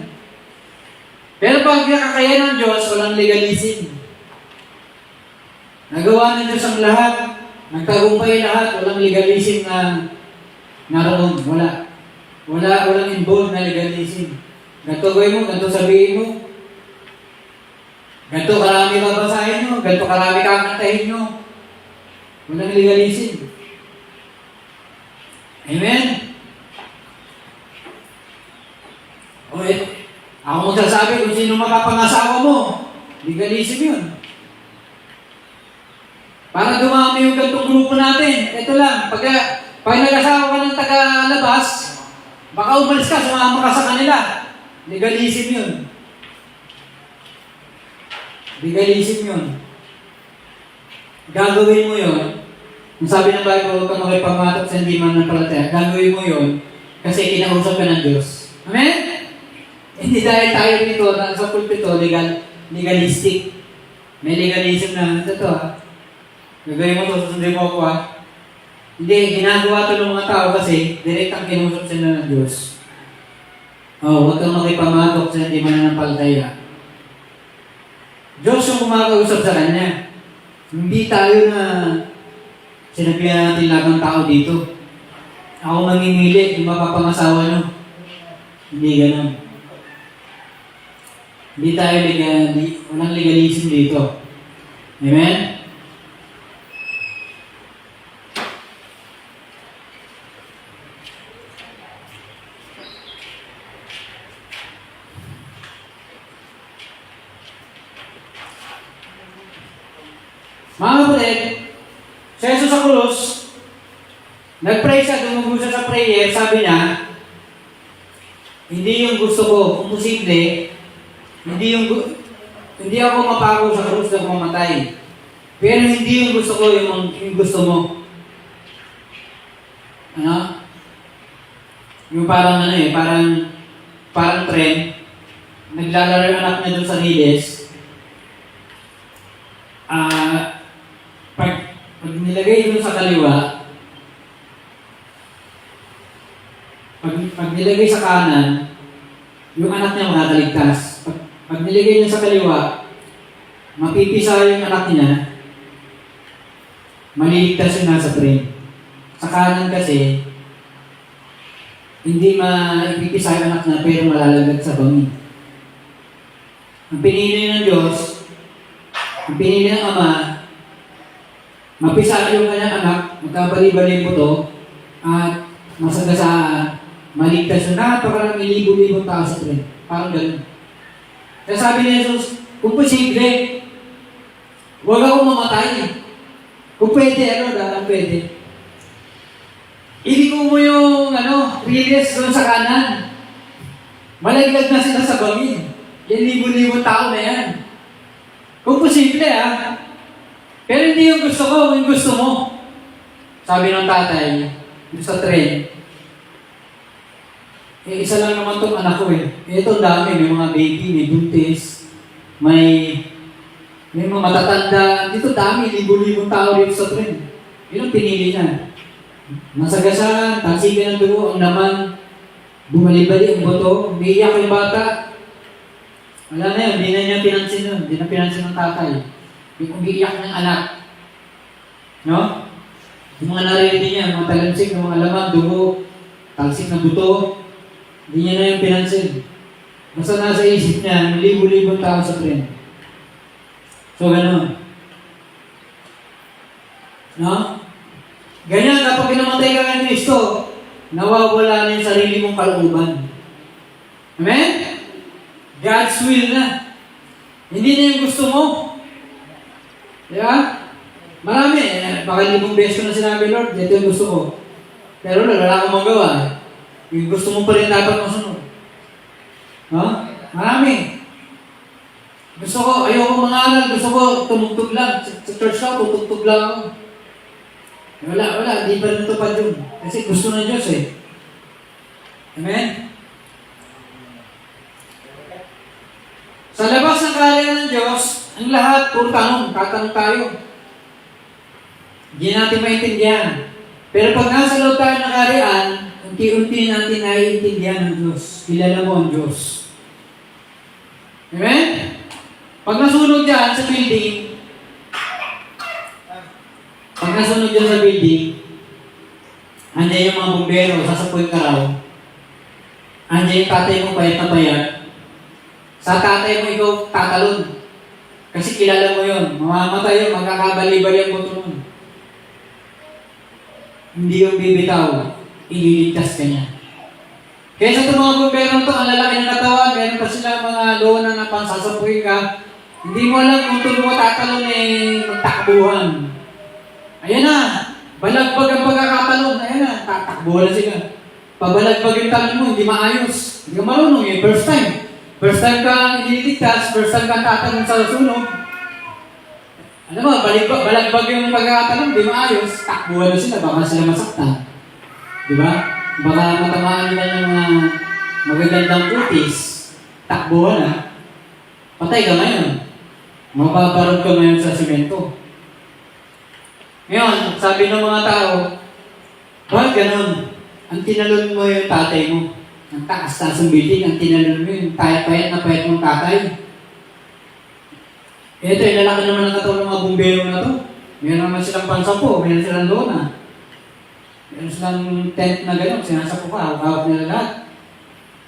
Pero pag nakakaya ng Diyos, walang legalism. Nagawa ng Diyos ang lahat. Nagtagumpay lahat. Walang legalism na naroon. Walang involved na legalism. Ganito gawin mo, ganito sabihin mo. Ganito karami babasahin nyo, ganito karami kakantahin nyo. Walang legalism. Amen? Ako magsasabi kung sino makapangasawa mo. Legalism yun. Para dumami yung gantong grupo natin. Ito lang, pag nag-asawa ka ng taga-labas, baka umalis ka, sumama ka sa kanila. Legalism yun. Legalism yun. Gagawin mo yun. Kung sabi ng Bible, huwag kang makipamatok sa hindi man ng palataya. Gagawin mo yun kasi kinausap ka ng Diyos. Amen? Hindi dahil tayo dito, sa pulpito, legalistic. May legalism na, ito ha. Gagawin mo ito, susundin mo ako ha. Hindi, ginagawa ito ng mga tao kasi direct ang kinusap sila ng Diyos. Huwag kang makipamatok sa hindi man ng palataya. Diyos yung kumakausap sa Kanya. Hindi tayo na sinabihan natin lahat ng tao dito. Ako mamimili, yung mapapangasawa nyo. Hindi ganun. Hindi tayo walang legalism dito. Amen? Mga kapatid, sa Jesus sa krus, nag-pray siya, dumugo siya sa prayer, sabi niya, hindi yung gusto ko, kung posible, hindi ako mapako sa krus na mamatay. Pero hindi yung gusto ko, yung gusto mo. Ano? Yung parang parang tren, naglalaro yung anak niya doon sa Riles, pag nilagay doon sa kaliwa, pag nilagay sa kanan, yung anak niya makakaligtas. Pag nilagay niya sa kaliwa, mapipisa yung anak niya, maliligtas yung nasa train. Sa kanan kasi, hindi maipipisa yung anak niya pero malalagad sa bangin. Ang pinili ng Diyos, ang pinili ng Ama, mapisa yung kanyang anak, magkabali-bali mo to, at masagasaan, maligtas na napakaraming libo-libong tao sa tren. Parang ganun. Kaya sabi ni Jesus, kung posible, huwag akong mamatay. Kung pwede, dalang pwede. Iliko mo yung, Riles doon sa kanan. Malaglag na sila sa bangin. Yan libo-libong tao na yan. Kung posible, Pero hindi yung gusto ko, yung gusto mo. Sabi ng tatay, yung sa train, isa lang naman itong anak ko Ito dami, may mga baby, may buntis, may mga matatanda. Dito dami, libo-libong tao dito sa train. Yun ang pinili niya. Masagasan, tansigan ng dugo, ang naman, bumali-bali ang boto, umiiyak yung bata. Wala na yun, hindi na niya pinansin yun. Hindi na pinansin ng tatay. Yung umiiyak ng anak. No? Yung mga naririnig niya, mga talansik ng mga laman, dugo, talsik ng buto, hindi niya na yung pinansin. Basta nasa isip niya, libo-libong tao sa tren. So, gano'n. No? Ganyan, kapag pinamatay ka ng Kristo, nawawala na yung sarili mong kalooban. Amen? God's will na. Hindi na yung gusto mo. Di ba? Marami. Baka libong beses ko na sinabi, Lord, ito yung gusto ko. Pero wala akong magawa. Yung gusto mo pa rin dapat masunod. No? Marami. Gusto ko, ayoko mangaral, gusto ko tumugtog lang. Sa church ko, tumugtog lang ako. Wala, di pa rin natupad yun. Kasi gusto ng Diyos eh. Amen? Sa labas ng kaharian ng Diyos, ang lahat, puro tanong, tatanong tayo. Hindi natin maintindihan. Pero pag nasa loob tayo ng kaharian, unti-unti natin naiintindihan ng Diyos. Kilala mo ang Diyos. Amen? Pag nasunog dyan sa building, andiyan yung mga bumbero, sasapuin ka raw. Andiyan yung tatay mo, payat na payat. Sa tatay mo, ikaw tatalon. Kasi kilala mo yun. Mamamatay yun, magkakabali-bali ang buto nun. Hindi yung bibitaw, ililigtas ka niya. Kaya sa itong mga bumbero ito, ang lalaki ng katawan, meron pa sila mga lona na pangsasapuin ka. Hindi mo alam kung tulo mo tatalon magtakbuhan. Ayan na, balagbag ang pagkakatalon. Ayan na, tatakbuhan na sila. Pabalagbag yung talon mo, hindi maayos. Hindi ka marunong eh, first time. First time ka ililigtas, first time ka tatalon sa sunog. Alam mo, balagbag yung pagkakatalon, hindi maayos. Takbuhan na sila, baka sila masaktan. Diba? Baka matamaan nila ng magagandang kutis. Takbuhan na. Patay ka ngayon. Mapaparod ka ngayon sa simento. Ngayon, sabi ng mga tao, bakit ganun? Ang tinalon mo yung tatay mo. Ang taas-taas ng building, ang tinalon mo yung payat na payat mong tatay. Ito, ilalaki naman ang katawan ng mga bumbero na to. Meron naman silang pansapo, meron silang lona. Meron silang tent na gano'n, sinasapo ka, hawak nila lahat.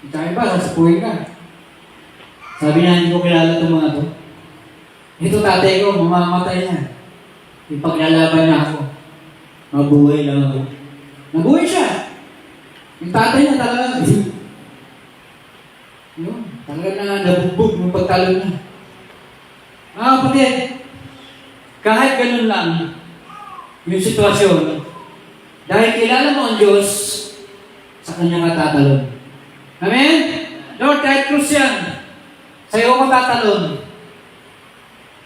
Ikaw ba, sasapuhin ka. Sabi na, hindi ko kilala itong mga to. Ito tatay ko, mamamatay na. Ipaglalaban niya ako. Mabuhay lang ako. Nabuhay siya. Yung tatay niya talaga. Yun, talaga na nabugbog yung pagtalon niya. Kapatid, kahit ganun lang yung sitwasyon, dahil kilala mo ang Diyos, sa Kanya ka tatalon. Amen? Lord, kahit krus yan, sa'yo ko tatalon.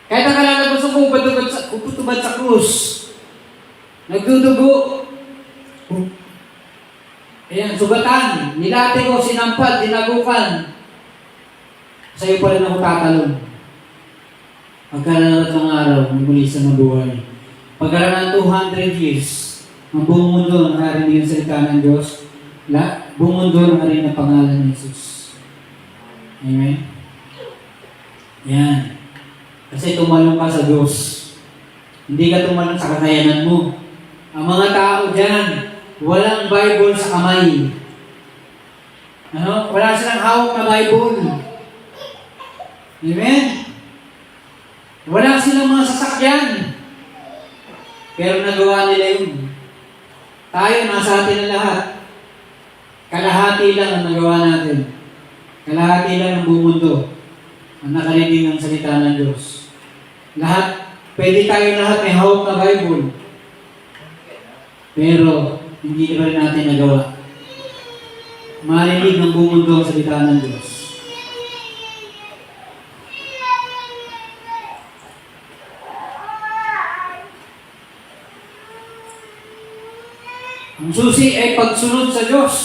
Kahit akala gusto ko uputubad sa krus, nagdudugo. Ayan, sugatan, nilati ko, sinampad, dinagukan. Sa'yo pa rin ako tatalon. Pagkaraan ng araw, muli sa mabuhay. Pagkaraan ng 200 years, ang buong mundo nakarinig ang salita ng Diyos, buong mundo nakarinig ang pangalan ng Jesus. Amen? Yan. Kasi tumalong ka sa Diyos. Hindi ka tumalong sa kakayanan mo. Ang mga tao dyan, walang Bible sa kamay. Wala silang hawak na Bible. Amen? Wala silang mga sasakyan. Pero nagawa nila yun. Tayo, nasa atin ang lahat. Kalahati lang ang nagawa natin. Kalahati lang ang buong mundo ang nakarinig ng salita ng Diyos. Pwede tayo lahat may hawak na Bible. Pero, hindi pa rin natin nagawa. Marinig ng buong mundo ang salita ng Diyos. Ang susi ay pagsunod sa Diyos.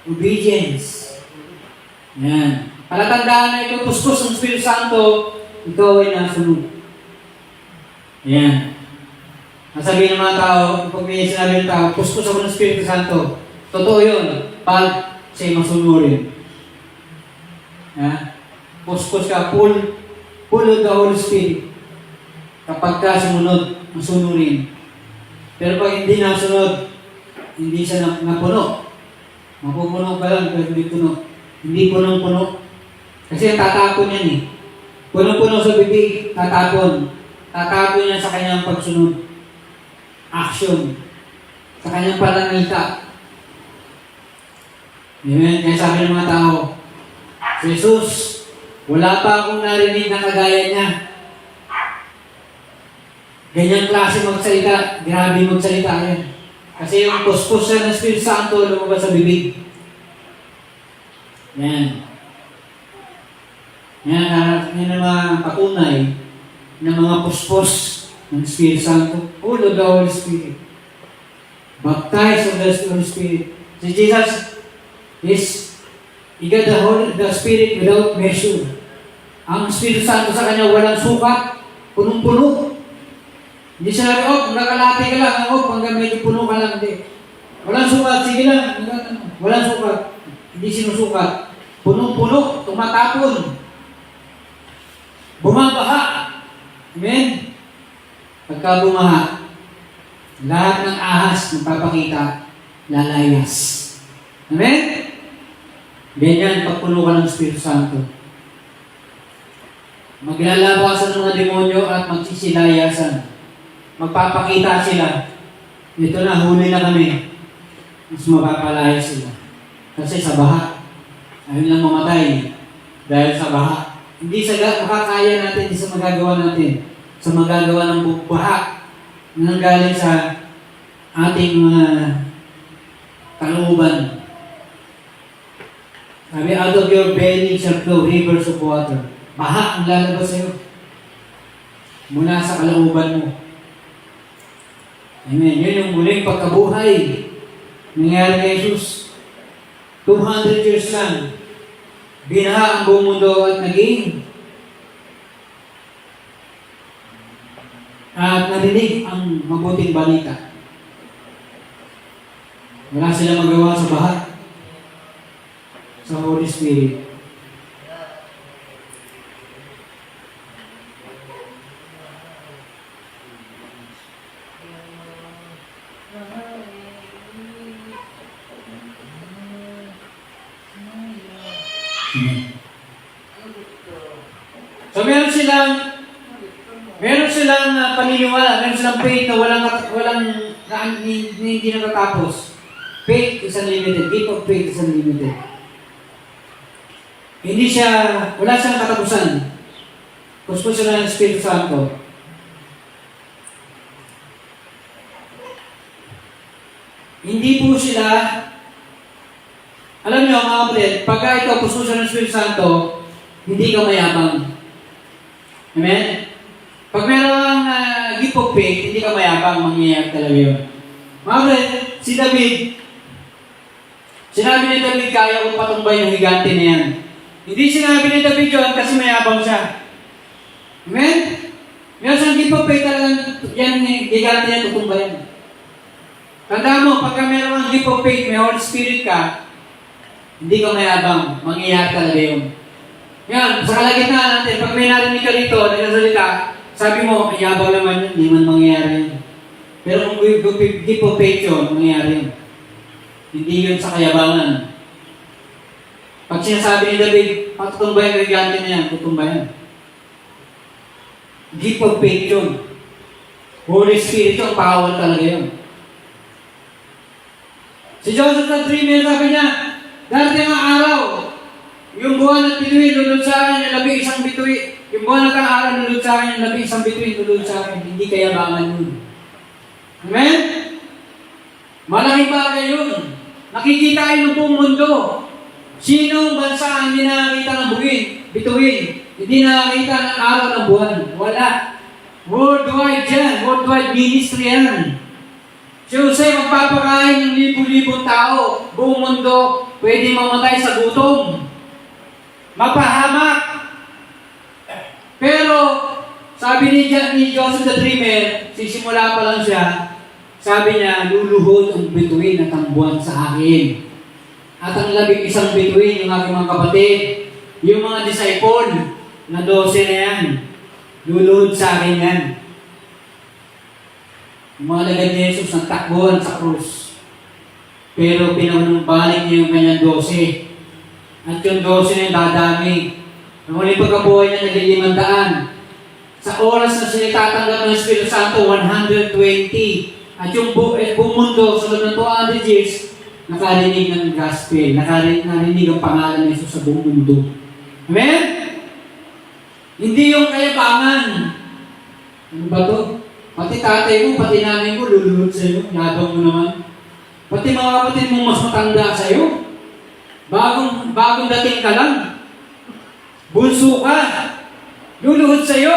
Obedience. Yan. Palatandaan na ito, puspos ng Espiritu Santo, ikaw ay nasunod. Yan. Nasabihin ng mga tao, pag may sinabi ng tao, puspos ako ng Espiritu Santo. Totoo yun, pag siya'y masunurin. Puspos ka, full of the Holy Spirit. Kapag ka sumunod, masunurin. Pero pag hindi nasunod, hindi siya napuno. Mapupuno ka lang, pero hindi puno. Hindi punong-puno. Kasi tatapon yan eh. Punong-puno sa bibig, tatapon. Tatapon yan sa kanyang pagsunod. Action. Sa kanyang pananalita. Amen? Kaya sabi ng mga tao, Jesus, wala pa akong narinig na kagaya niya. Ganyang klase magsalita, grabe magsalita yan. Kasi yung puspos ng Espiritu Santo lumabas sa bibig. Yan. Yan ang mga patunay ng mga puspos ng Espiritu Santo. Full of the Holy Spirit. Baptized of the Holy Spirit. Si Jesus is, He got the Spirit without measure. Ang Espiritu Santo sa kanya walang sukat, punong-puno. Hindi siya nabi, nakalati ka lang, hanggang medyo puno ka lang. Hindi. Walang sukat, sige lang. Walang sukat. Hindi sinusukat. Punong-puno, tumatapon. Bumabaha. Amen? Pagka bumaha, lahat ng ahas magpapakita, lalayas. Amen? Ganyan, pagpuno ka ng Espiritu Santo. Maglalabasan ng mga demonyo at magsisilayasan. Magpapakita sila. Ito na, huli na kami. Mas mapapalaya sila. Kasi sa baha, ayaw lang mamatay dahil sa baha. Hindi sa makakaya natin, hindi sa magagawa natin. Sa magagawa ng baha na galing sa ating mga kalooban. Sabi, out of your belly shall flow rivers of water. Baha ang lalabas sa'yo. Mula sa kalooban mo. Amen. Yun yung muling pagkabuhay. Nangyari kay Jesus. 200 years lang. Binaha ang buong mundo at naging. At narinig ang mabuting balita. Wala silang magawa sa baha. Sa Holy Spirit. So meron silang paniniwala, meron silang faith na hindi natatapos. Faith is unlimited. Gift of faith is unlimited. Wala siyang katapusan. Puspos sila ng Espiritu Santo. Hindi po sila, alam niyo mga kapatid, pagka ikaw puspos ng Espiritu Santo, hindi ka mayabang. Amen? Pag meron gift of faith, hindi ka mayabang, mangyayari talaga yun. Mga kapatid, si David, sinabi ni David, kaya kong patumbay yung higante na yan. Hindi sinabi ni David yun kasi mayabang siya. Amen? Meron siyang gift of faith talagang yan, higante niya tutumbayan. Tanda mo, pagka meron kang gift of faith, may Holy Spirit ka, hindi ka mayabang, mangyayari talaga yun. Yan, sa kalagitnaan natin, pag may narinig ka rito, nagsasalita, sabi mo, mayabang naman yun, hindi man mangyayari yun. Pero kung gift of faith yun, mangyayari yun. Hindi yun sa kayabangan. Pag sinasabi ni David, patutumbay ang higante na yan, tutumbayan. Gift of faith yun. Holy Spirit yun, power talaga yun. Si Joseph na dreamer, sabi niya, darating ang araw, yung buwan at bituin, lulod sa akin, yung labing isang bituin. Yung buwan at ang araw, lulod sa akin, yung labing isang bituin, lulod sa akin. Hindi kayabangan yun. Amen? Malaking bagay yun. Nakikita ng buong mundo. Sinong bansa ang hindi nakakita ng bituin? Hindi nakakita ng araw ng buwan? Wala. Worldwide yan. Worldwide ministry yan. Si Jose magpapakain ng libu-libong tao. Buong mundo pwede mamatay sa gutom. Mapahamak. Pero, sabi ni Joseph the Dreamer, sisimula pa lang siya, sabi niya, luluhod ang bituin at ang buwan sa akin. At ang labing isang bituin, yung aking mga kapatid, yung mga disciple, na 12 na yan, luluhod sa akin yan. Yung mga lagad ni Jesus ang takbuhan sa krus. Pero pinanumbalik niya yung kanyang 12. At yung 12 na yung dadami. Ang muling pagkabuhay niya nag-500. Sa oras na siya tatanggap ng Espiritu Santo, 120. At yung buong mundo, sa loob ng 200 years, nakarinig ng gospel, nakarinig ang pangalan ni Jesus sa buong mundo. Amen? Hindi yung kayabangan. Ano ba to? Pati tatay mo, pati nanay mo, lulunod sa'yo. Yabang mo naman. Pati mga kapatid mo mas matanda sa'yo. Bagong dating ka lang. Bunso ka. Luluhod sa'yo.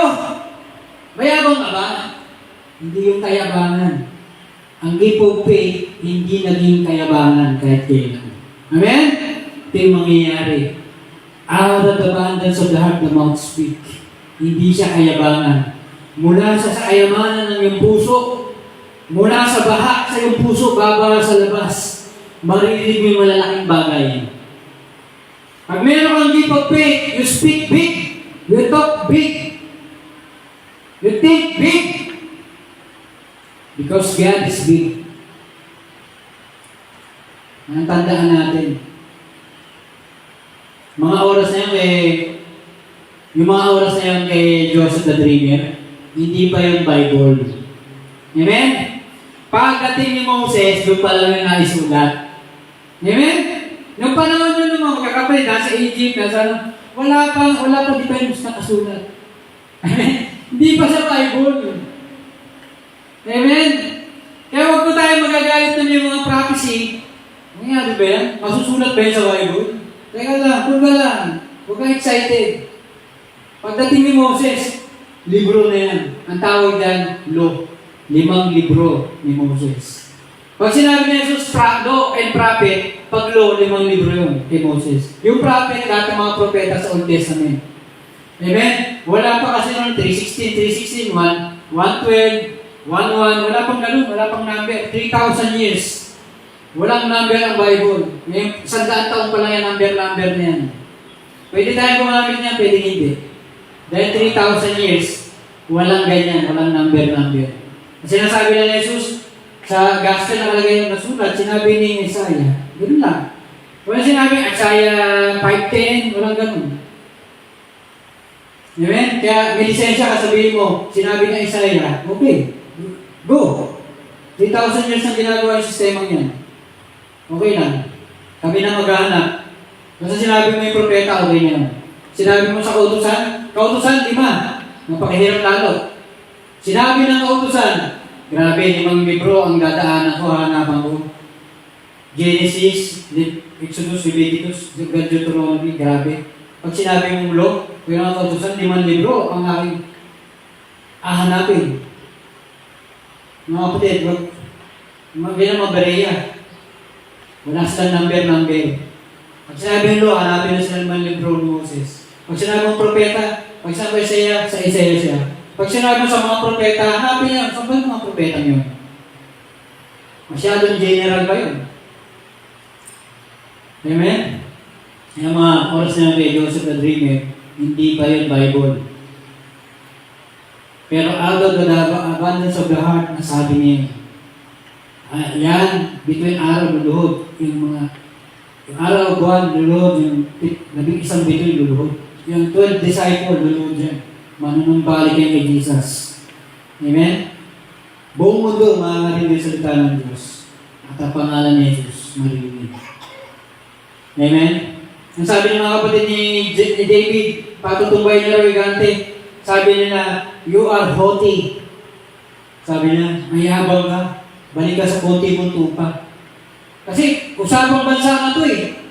Mayabang ka ba? Hindi yung kayabangan. Ang gift of faith, hindi naging kayabangan kahit kailan. Amen? Ito yung mangyayari. Out of the abundance of the heart, the mouth speak. Hindi siya kayabangan. Mula sa kayamanan ng iyong puso, mula sa baha sa iyong puso, bababa sa labas, maririnig mo yung malalaking bagay. Pag meron kang gift of faith, you speak big, you talk big, you think big, because God is big. Ang tandaan natin. Mga oras na yun yung mga oras na yun kay Joseph the Dreamer, hindi pa yung Bible. Amen? Pagdating ni Moses, doon pa lang yung naisulat. Amen? Nung panahon nyo naman, magkakapay, nasa Egypt, wala pa di pa yung nakasulat. Amen? Hindi pa sa Bible. Amen? Kaya huwag po tayo magagalit na yung mga prophecy. Nangyari ba yan? Masusulat ba yan sa Bible? Teka lang, huwag lang. Huwag kang excited. Pagdating ni Moses, libro na yan. Ang tawag dyan, law. 5 libro ni Moses. Pag sinabi ni Jesus, law and prophet, pag law, 5 libro yun kay Moses. Yung prophet, lahat ng mga propeta sa Old Testament. Amen? Wala pa kasi noon, 316, 1, 112, 1, wala pang ganun, wala pang number. 3,000 years. Walang number ang Bible. Ngayon, 100 taon pa lang yung number na yan. Pwede tayo gumamit niya, pwede hindi. Dahil 3,000 years, walang ganyan, walang number. Kasi sinasabi na Jesus, sa gospel na kalagay yung nasulat, sinabi ni Isaiah, ganoon lang. Walang sinabi, Isaiah 5:10, walang ganun. Amen? Kaya may lisensya ka, sabihin mo, sinabi ni Isaiah, okay, go. 3,000 years na ginagawa yung sistema niyan. Okay lang. Kami na maghahanap. Kasi sinabi mo yung propeta, okay niya. Sinabi mo sa kautusan 5. Napakahirap lalo. Sinabi ng kautusan, grabe, 5 libro ang dadaanan ko, hanapan ko. Genesis, Exodus, Leviticus, Deuteronomy, grabe. Pag sinabi mong law, kung yung kautusan, 5 libro ang aking hahanapin. Mga kapatid, huwag na mabareya. Wala silang number. Pag sinabi ng law, hanapin na sila 5 libro ni Moses. Pag sinabi ng propeta, pag sinabi sa Isaiah siya. Pag sinabi sa mga propeta, hanapin niya. Saan ba yung mga propeta niyo? Masyadong general ba yun? Amen? Yung mga oras na kay Joseph the Dreamer, hindi pa yun Bible. Pero out of the abundance of the heart, nasabi niya, yan, between araw luluhod, yung araw, buwan, luluhod, yung 11 bitoy luluhod. Yung 12 disciple luluhod yan. Manunumbalik yan kay Jesus. Amen? Buong mundo, maaaring din salita ng Diyos. At ang pangalan ni Jesus, marinig. Amen? Ang sabi ng mga kapatid ni David, patutumbay niya Rigante, sabi nila, you are haughty. Sabi niya, mayabang ka. Balik ka sa konti mong tupa. Kasi, usapang bansa na to eh.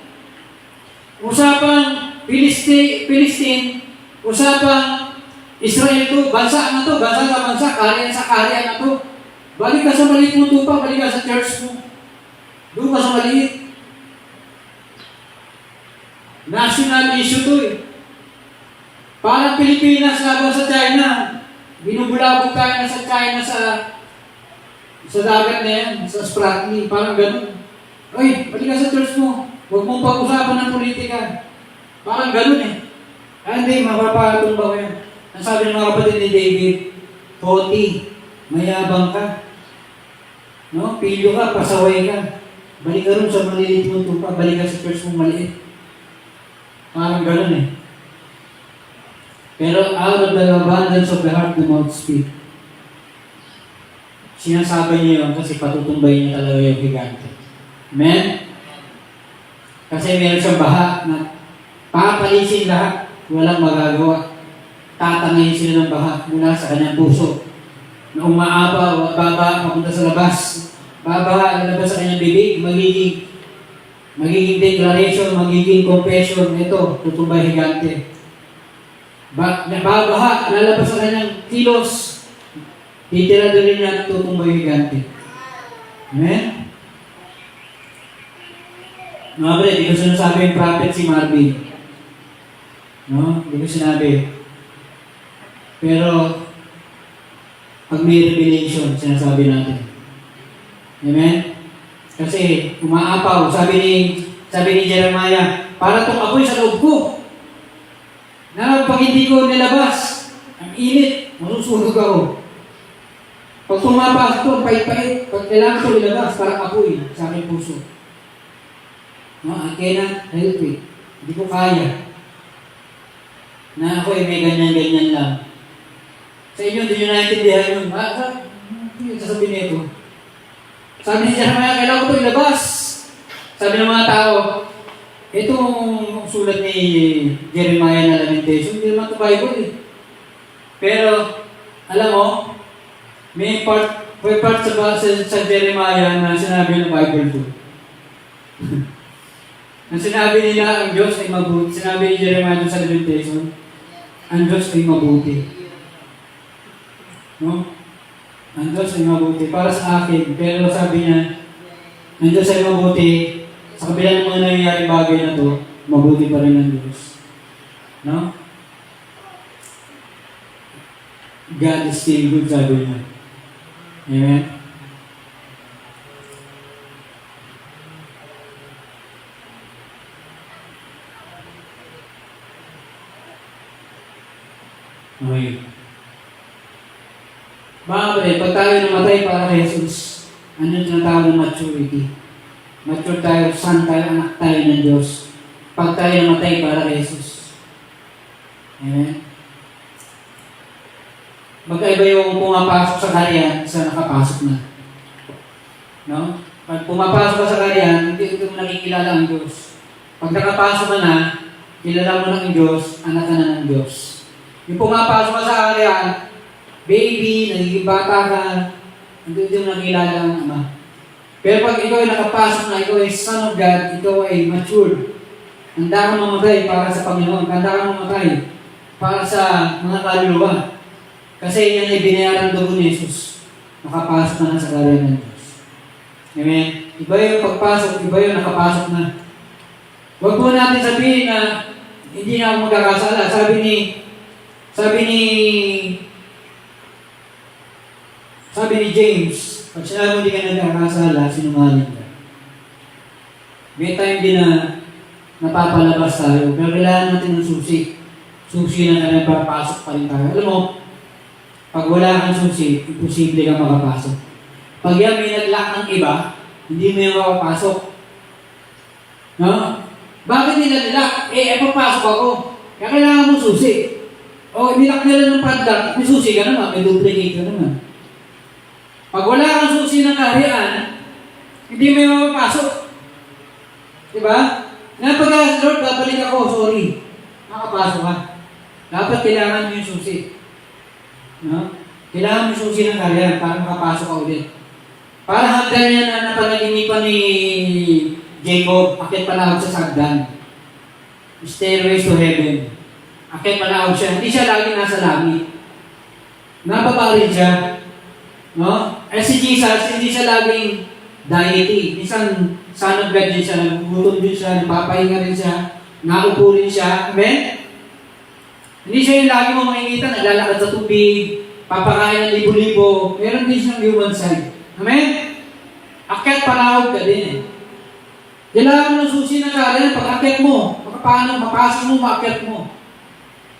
Usapang Palestine, usapang Israel to, bansa na to, bansa sa bansa, karya sa karya na to. Balik ka sa maliit mong tupa, balik ka sa church mo. Doon ka sa maliit. National issue to eh. Parang Pilipinas laban sa China. Binubulabog tayo na sa China sa dagat na yan, sa Spratly, parang ganun. Ay, balik ka sa church mo. Huwag mong pag-usapan ng politika. Parang ganun eh. Hindi, mapapatumba ko yan. Ang sabi ng mga kapatid ni David, haughty, mayabang ka. No? Pilyo ka, pasaway ka. Balik ka rin sa maliliit mong tupa, balik ka sa church mong maliit. Parang ganun eh. Pero out of the abundance of the heart, the mouth speak. Sinasabi niya yun kasi patutumbay niya talaga yung higante. Amen? Kasi meron siyang baha na papalisin lahat, walang magagawa. Tatangayin sila ng baha mula sa kanyang puso. na umaaba, baba, papunta sa labas. Baba, lalabas sa kanyang bibig, magiging declaration, magiging confession. Ito, tutumbay higante. Babaha, lalabas sa kanyang kilos. Titira din niya, tutumbay higante. Amen? Mga pre, di ko sinasabi yung prophet si Marvin. No? Di ko sinabi. Pero, pag may revelation, sinasabi natin. Amen? Kasi, umaapaw. Sabi ni Jeremiah, para itong apoy sa loob ko. Na pag hindi ko nilabas, ang init, masusunog ako. Pag tumapasok ito, pait-pait. Pag kailangan ko ilabas, parang apoy sa aking puso. No, I cannot help it. Hindi ko kaya. Na ako may ganyan-ganyan lang. Sa inyo, hindi nyo naintindihan yun. Yung sasabihin nito. Sabi ni Jeremiah, kailangan ko ito ilabas. Sabi ng mga tao, itong sulat ni Jeremiah na Lamentation, hindi naman ito Bible eh. Pero, alam mo, may part sa Jeremiah na sinabi ng Bible to. Ang sinabi nila, ang Diyos ay mabuti. Sinabi ni Jeremiah sa Lamentation, ang Diyos ay mabuti. No? Ang Diyos ay mabuti para sa akin. Pero sabi niya, ang Diyos ay mabuti. Sa kabila ng mga nangyayari bagay na to, mabuti pa rin ang Diyos. No? God is still good, sabi niya. Amen? Okay. Mga kapatid, pag tayo namatay para kay Jesus, ano yung tinatawag ng maturity? Mature tayo, son tayo, anak tayo ng Diyos. Pag tayo namatay para kay Jesus. Amen? Magkaiba yung pumapasok sa kaharian sa nakapasok na. No? Pag pumapasok ka sa kaharian, hindi mo nakikilala ang Diyos. Pag nakapasok ka na, kilala mo ng Diyos, anak ka na ng Diyos. Yung pumapasok ka sa kaharian, baby, nagiging bata ka, hindi mo nakilala ang Ama. Pero pag ikaw ay nakapasok na, ikaw ay Son of God, ikaw ay matured. Handa kang mamatay para sa Panginoon. Handa kang mamatay para sa mga kaluluwa. Kasi yan ay binayaran dugo ni Jesus. Nakapasok na sa kaharian ng Diyos. Amen? Iba yung pagpasok, iba yung nakapasok na. Huwag po natin sabihin na hindi na ako magkakasala. Sabi ni James, pag sinabi mo hindi ka nagkakasala, sinungaling ka. May time din na napapalabas tayo, pero kailangan natin ng susi. Susi na nalang papasok pa rin tayo. Alam mo, pag wala kang susi, imposible kang makapasok. Pag yan may nag-lock ng iba, hindi mo yung makapasok. No? Bakit nila nilak? Papasok ako. Kaya kailangan mo susi. O, nilak nila ng padlock, may susi ka naman, may duplicate ka naman. Pag wala kang susi ng kaharian, hindi mo yung makapasok. Diba? Napag Lord, babalik ako, sorry. Makapasok ka. Dapat kailangan mo yung susi. No? Kailangan mo yung susi ng kaharian para makapasok ka ulit. Para hagdan niya na napanaginipan ni Jacob, akit palawag sa sagdan. Stairways to heaven. Akit palawag siya. Hindi siya lagi nasa langit. Nababa rin siya. No? Si Jesus, hindi siya laging deity. Minsan, Son of God din siya, nagugutom din siya, napapahinga rin siya, naupo rin siya. Amen? Hindi siya yung lagi mo makikita, naglalakad sa tubig, papakain ng libo-libo. Meron din siyang human side. Amen? Akyat palawag ka din eh. Kailangan mo ng susi ng kaharian pag akyat mo. Paano mapasok mo, maakyat mo.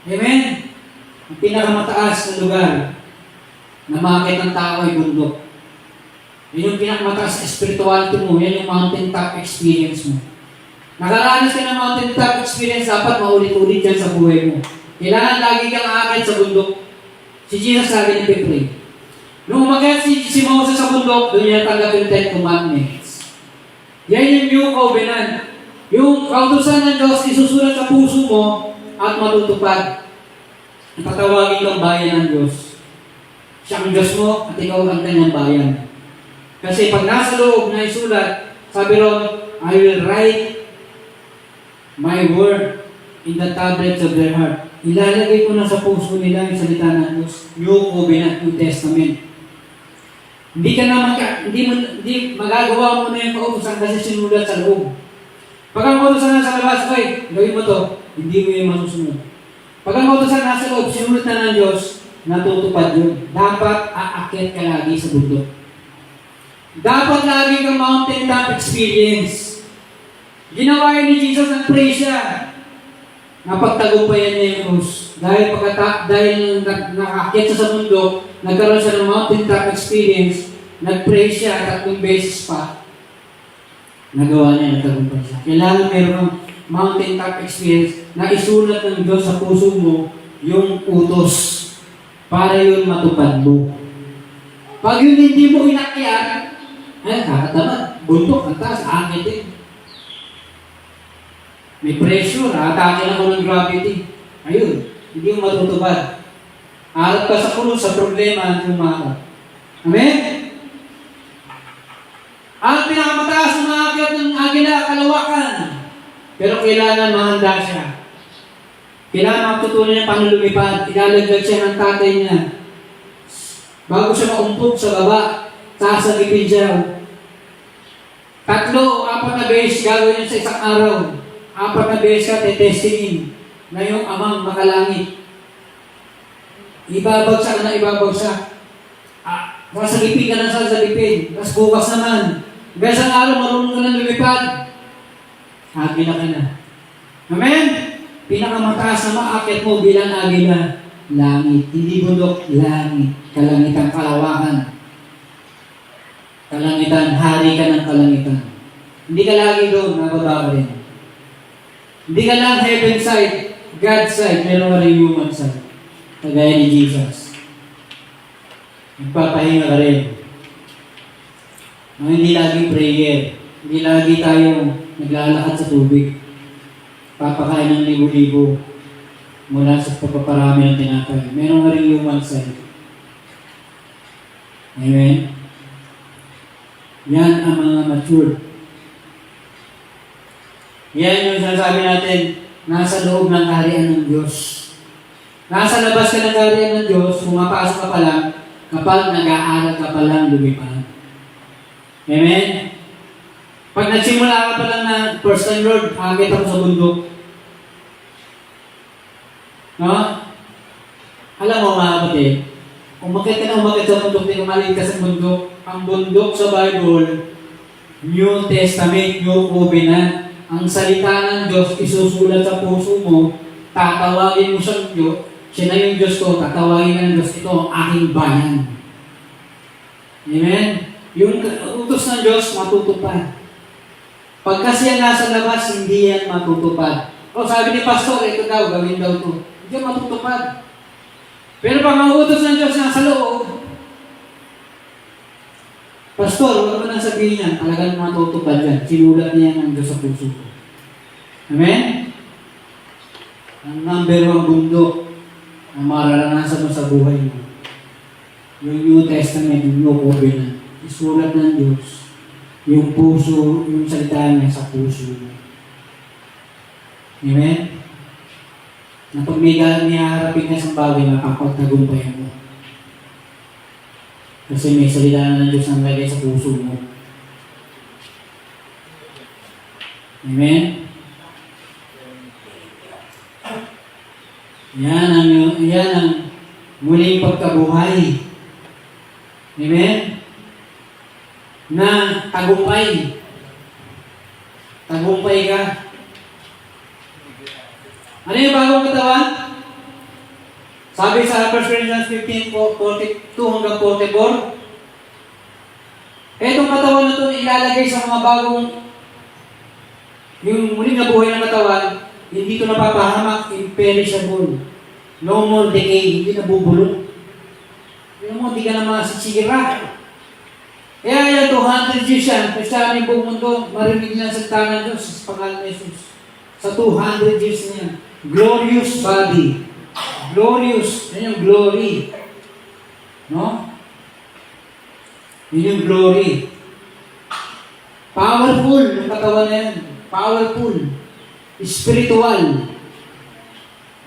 Amen? Ang pinakamataas na lugar na maakyat ng tao ay bundok. Yun yung pinakamataas na spirituality mo. Yan yung mountain top experience mo. Nakaranas ka ng mountain top experience, dapat maulit-ulit yan sa buhay mo. Kailangan lagi kang aakyat sa bundok. Si Jesus lagi nagpipray. Nung umakyat si Moses sa bundok, doon niya tanggap yung 10 Commandments. Yan yung new covenant. Yung kautusan ng Diyos, isusulat sa puso mo at matutupad. Patawagin kang bayan ng Diyos. Siya ang Diyos mo at ikaw ang kanyang bayan. Kasi pag nasa loob na isulat, sabi ron, I will write my word in the tablets of their heart. Ilalagay ko na sa puso nila yung salita ng Diyos, New Covenant, New Testament. Hindi magagawa mo na yung kautusan kasi sinulat sa loob. Pag ang kautusan nasa labas, okay, gawin mo to, hindi mo yung masusunod. Pag ang kautusan nasa loob, sinulat na ng Diyos, natutupad yun. Dapat aakyat ka lagi sa bundok. Dapat lagi kang mountain top experience. Ginawa yun ni Jesus, nag-pray siya. Napagtagumpayan niya yung krus. Dahil nakaakyat siya sa bundok, nagkaroon siya ng mountain top experience, nag-pray siya 3 beses pa, nagawa niya, nagtagumpay siya. Kailangan meron kang mountain top experience na isulat ng Diyos sa puso mo yung utos para yun matupad mo. Pag yun hindi mo inakyat, kakatamad, bundok, ang taas, akit eh. May pressure, atake lang ko ng gravity. Ayun, hindi mo matutupad. Harap ka sa kulong sa problema at umakat. Amen? Ang pinakamataas ng mga akyat ng agila, kalawakan. Pero kailangan mahanda siya. Kailangan matutunan niya paano lumipad. Ilalagdag siya ng tatay niya. Bago siya maumpog sa baba, sasagipin siya. 3 o 4 na beses gagawin niya sa isang araw. 4 na beses ka tetestingin na yung amang makalangit. Ibabagsak na ibabagsak. Sasagipin ka na sasagipin. Tapos bukas naman. Besang araw, marunong ka na lumipad. Agila ka na. Amen? Pinakamataas na maakyat mo bilang agila. Langit. Hindi bundok, langit. Kalangitan, kalawakan. Kalangitan, hari ka ng kalangitan. Hindi ka lagi doon, nababa ka rin. Hindi ka lang heaven side, God side, meron ka rin human side. Kagaya ni Jesus. Magpapahinga ka rin. Hindi laging prayer. Hindi lagi tayo naglalakad sa tubig. Papakain ng libo-libo mula sa pagpaparami ng tinapay. Meron ka rin human side. Amen? Yan ang mga mature. Yan yung sinasabi natin, nasa loob ng kaharian ng Diyos. Nasa labas ka ng kaharian ng Diyos, pumapasok ka pa lang, kapag nag-aaral ka pa lang lumipad. Amen? Pag nagsimula ka pa lang na, first time Lord, akit ako sa bundok. No? Alam mo mga kapatid, umakit ka na umakit sa bundok, di umalit ka sa bundok. Ang bundok sa Bible, New Testament, New Covenant. Ang salita ng Diyos, isusulat sa puso mo, tatawagin mo siyang Diyos, siya na yung Diyos ko, tatawagin ka ng Diyos, ito ang aking bayan. Amen? Yung utos ng Diyos, matutupad. Pag kasi yan nasa labas, hindi yan matutupad. O sabi ni Pastor, ito daw, gawin daw ito. Hindi yan matutupad. Pero pag ang utos ng Diyos nasa loob, Pastor, huwag mo nang sabihin yan, talagang matutupad yan. Sinulat niya ang Diyos sa puso ko. Amen? Ang number 1 bundok ang mararanasan mo sa buhay mo. Yung New Testament, yung New Covenant. Isulat ng Diyos. Yung puso, yung salita niya sa puso mo. Amen? Na pag may nihaharapin ka sa bagay, mapapagtagumpayan mo. Kasi may salita na ng Diyos ang lagay sa puso mo. Amen? Yan ang muling pagkabuhay. Amen? Na tagumpay. Tagumpay ka. Ano yung bagong katawan? Sabi sa 1 Corinthians 15:42 hanggang 44, etong katawan na ito ilalagay sa mga bagong, yung muling nabuhay ng katawan, hindi ito napapahamak, imperishable. No more decay, hindi nabubulok. Hindi mo, hindi ka na masisira. Kaya yan, 200 years yan, kasi yung buong mundo, marinig niya sa tanang Diyos, sa pangalan ni Jesus. Sa 200 years niya, glorious body. Glorious. Yan yung glory. No? Yun yung glory. Powerful yung katawan na yan. Powerful. Spiritual.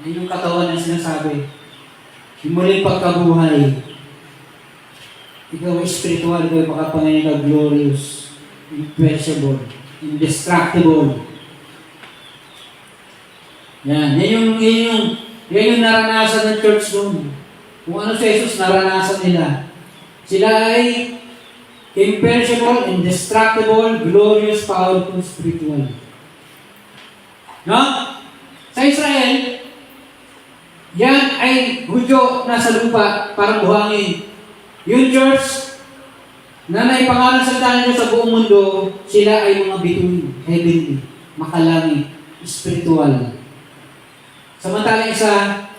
Yun yung katawan na sinasabi. Yung muling pagkabuhay. Ikaw ay spiritual, ikaw ay makapangayon na glorious, imperishable, indestructible. Yan yung naranasan ng church doon. Kung ano si Jesus naranasan nila. Sila ay imperishable, indestructible, glorious, powerful, spiritual. No? Sa Israel, yan ay Hudyo nasa lupa para buhangin. Yung church na naipangalan sa tanan sa buong mundo, sila ay mga bituin, heavenly, makalangit, spiritual. Samantalang isa,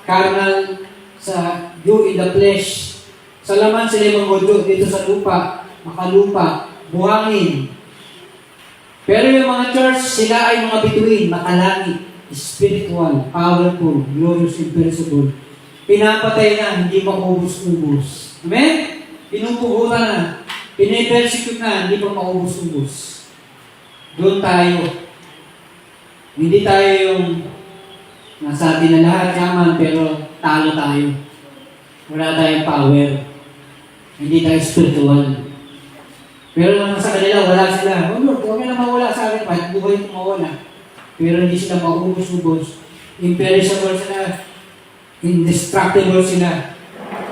carnal, sa you in the flesh. Sa laman sila mga Hudyo dito sa lupa, makalupa, buhangin. Pero yung mga church, sila ay mga bituin, makalangit, spiritual, powerful, glorious, imperishable. Pinapatay na, hindi maubos-ubos. Amen? Pinupuhutan na, pinipersecute na, hindi pa maubos-ubos. Doon tayo. Hindi tayo yung nasa atin na lahat, yaman, pero talo tayo. Wala tayong power. Hindi tayo spiritual. Pero naman sa kanila, wala sila. Oh Lord, huwag na mawala sa akin, kahit buhay ko mawala. Pero hindi sila maubos-ubos. Imperishable sila. Indestructible sila.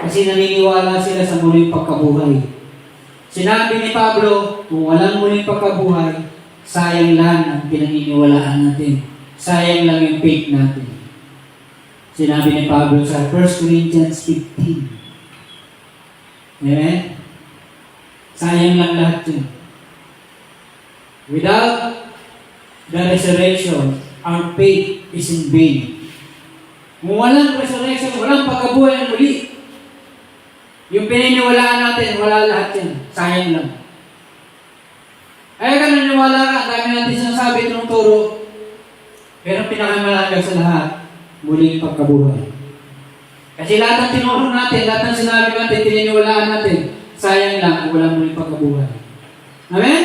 Kasi naniniwala sila sa muling pagkabuhay. Sinabi ni Pablo, kung walang muling pagkabuhay, sayang lang ang pinaniniwalaan natin. Sayang lang yung faith natin. Sinabi ni Pablo sa 1 Corinthians 15. Amen? Sayang lang lahat yun. Without the resurrection, our faith is in vain. Kung walang resurrection, walang pagkabuhay ng muli, yung pininiwalaan natin, wala lahat yan. Sayang lang. Ay, naniniwala ka, dami natin sinasabi itong turo. Pero pinakamalaga sa lahat, muling pagkabuhay. Kasi lahat ng tinuro natin, lahat ng sinabi natin, pininiwalaan natin, sayang lang kung walang muling pagkabuhay. Amen?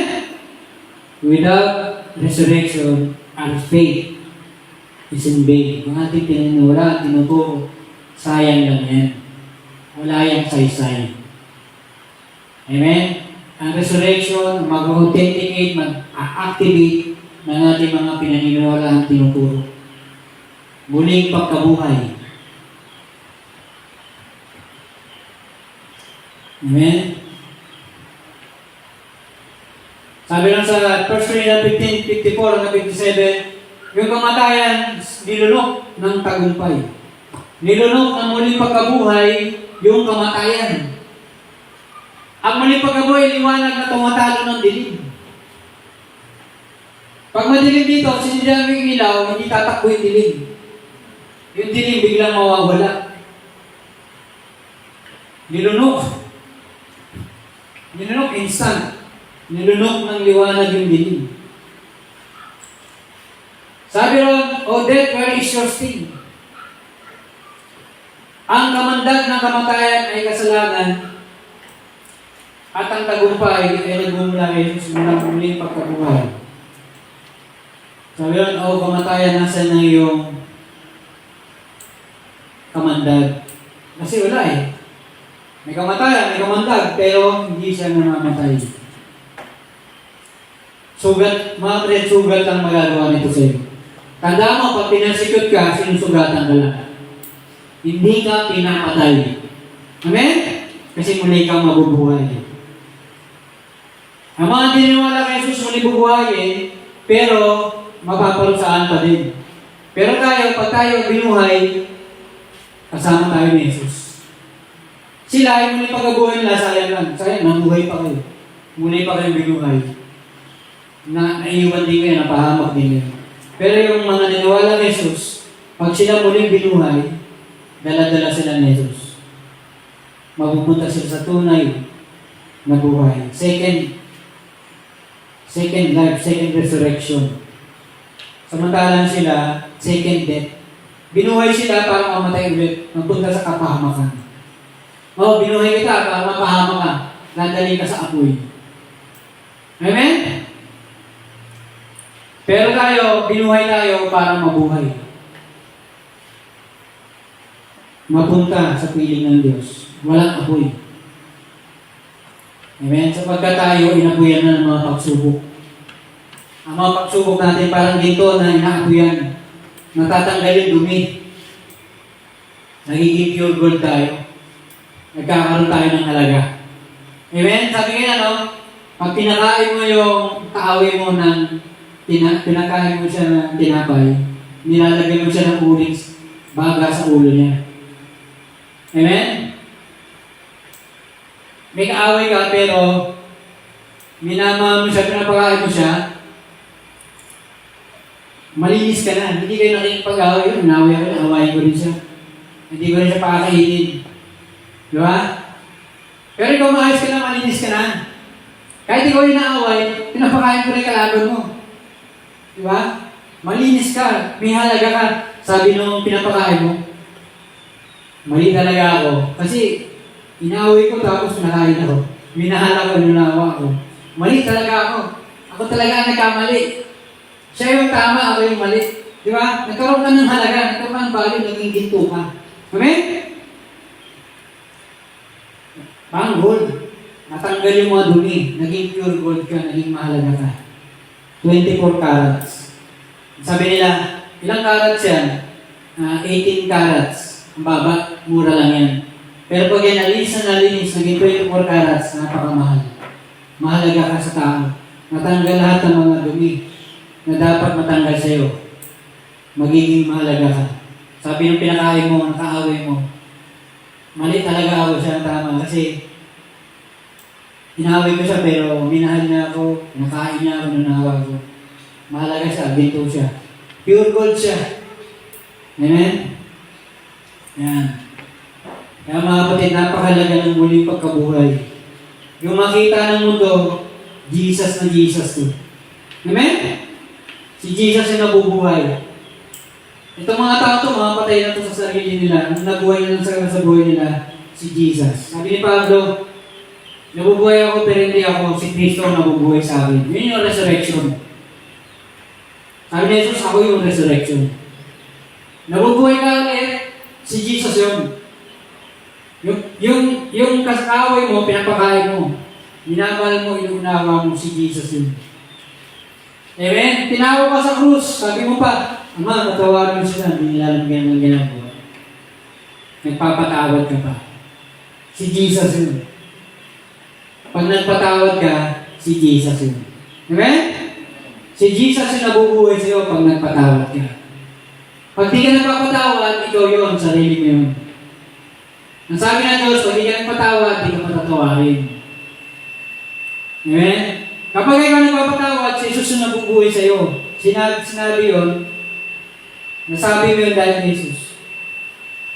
Without resurrection, our faith is in vain. Kung ating pininiwalaan, tinuturo, sayang lang yan. Wala yung saysay. Amen? Ang resurrection, mag-authenticate, mag-activate ng ating mga pinaniniwalaan tinuturo. Muling pagkabuhay. Amen? Sabi lang sa 1 Corinthians 15:54 hanggang 57, yung kamatayan, nilunok ng tagumpay. Nilunok ng muling pagkabuhay, yung kamatayan. Ang muling pagkabuhay, liwanag na tumatalo ng dilim. Pag madilim dito, sinidami yung ilaw, hindi tatakbo yung dilim. Yung dilim biglang mawawala. Nilunok. Nilunok instant. Nilunok ng liwanag yung dilim. Sabi ron, O death, where is your sting? Ang kamandag ng kamatayan ay kasalanan at ang tagumpay ay nagmumula kay Jesus mula muling pagkabuhay. Sabi ron, O kamatayan, nasa na yung kamandag? Kasi wala eh. May kamatayan, may kamandag, pero hindi siya namamatay. Sugat, mga friend, sugat ang magagawa nito sa iyo. Tanda mo, pag pinasikot ka, sinusugatan ka lang. Hindi ka pinapatay. Amen? Kasi muli kang mabubuhay. Ang mga diniwala kay Jesus muli bubuhayin, pero mapaparusahan pa din. Pero tayo, pag tayo binuhay, kasama tayo ni Jesus. Sila ay muli pagkabuhay nila, sayang lang. Sayang, mabuhay pa kayo. Muli pa kayo binuhay. Naiwan din kayo, napahamak din kayo. Pero yung mga naniwala kay Jesus, pag sila muling binuhay, dala-dala sila ni Jesus. Mapupunta sila sa tunay na buhay. Second life, second resurrection. Samantalang sila, second death. Binuhay sila para mamatay ulit, magpunta sa kapahamakan. Oh, binuhay kita para mapahama ka. Dadali ka sa apoy. Amen? Pero tayo, binuhay tayo para mabuhay. Mapunta sa piling ng Diyos. Walang apoy. Amen? Sapagkat tayo, inapuyan na ng mga pagsubok. Ang mga pagsubok natin parang dito na inaapuyan. Natatanggal yung dumi. Nagiging pure gold tayo. Nagkakaroon tayo ng halaga. Amen? Sabi nga no, pag pinakain mo yung kaaway mo ng pinakain mo siya ng tinapay, nilalagyan mo siya ng uling baga sa ulo niya. Amen? May kaaway ka pero minama mo siya, pinapakain mo siya, malinis ka na. Hindi kayo nakikipag-away yun. Naway ako, awayin ko rin siya. Hindi ko rin siya pakakainin. Di ba? Pero ikaw maayos ka na, malinis ka na. Kahit ikaw yung naaway, pinapakain ko rin kalaban mo. Di ba? Malinis ka, may halaga ka. Sabi nung pinapakain mo, mali talaga ako. Kasi, inaaway ko tapos nakain ako. Minahal ako, nunawa ako. Mali talaga ako. Ako talaga ang nagkamali. Siya yung tama, ako yung mali. Di ba? Nagkaroon ka ng halaga, nagkaroon ka ng value, naging ginto ka. Amen? Parang gold. Natanggal yung mga dumi. Naging pure gold ka, naging mahalaga ka. 24 carats. Sabi nila, ilang carats yan? 18 carats. Ang baba, mura lang yan. Pero pag yan nalinis, naging 24 carats, napakamahal. Mahalaga ka sa tao. Natanggal lahat ng mga dumi na dapat matanggal sa'yo. Magiging mahalaga ka. Sabi ng pinakain mo, nakaaway mo, mali talaga ako siya ang tama kasi inaway ko siya pero minahal niya ako, nakain niya ako, nanawa ko. Mahalaga siya, ginto siya. Pure gold siya. Amen? Yan. Kaya mga kapatid, napakalaga ng muling pagkabuhay. Yung makita ng mundo, Jesus na Jesus to. Amen? Si Jesus yung nabubuhay. Itong mga tao to, mga patay na to sa sarili nila. Ang nabuhay na lang sa buhay nila, si Jesus. Sabi ni Pablo, nabubuhay ako pero hindi ako, si Kristo ang nabubuhay sa akin. Yun yung resurrection. Sabi ni Jesus, ako yung resurrection. Nabubuhay ka ulit, si Jesus yun. Yung kasaway mo, pinapakain mo. Minamahal mo, inuunawa mo, si Jesus yun. Amen? Tinawag ka sa krus, sabi mo pa, Ama, patawarin mo sila, hindi nila alam ganyan ang ginagawa. Nagpapatawad ka pa. Si Jesus yun. Pag nagpatawad ka, si Jesus yun. Amen? Si Jesus yung nabubuhay sa'yo pag nagpatawad ka. Pag di ka nagpapatawad, ikaw yun, sarili mo yun. Ang sabi ng Diyos, pag di ka nagpatawad, di ka patatawarin. Amen? Kapag ikaw nagpapatawad, si Jesus yung nabubuhay sa'yo. Sinabi yun, nasabi mo yun dahil ni Jesus.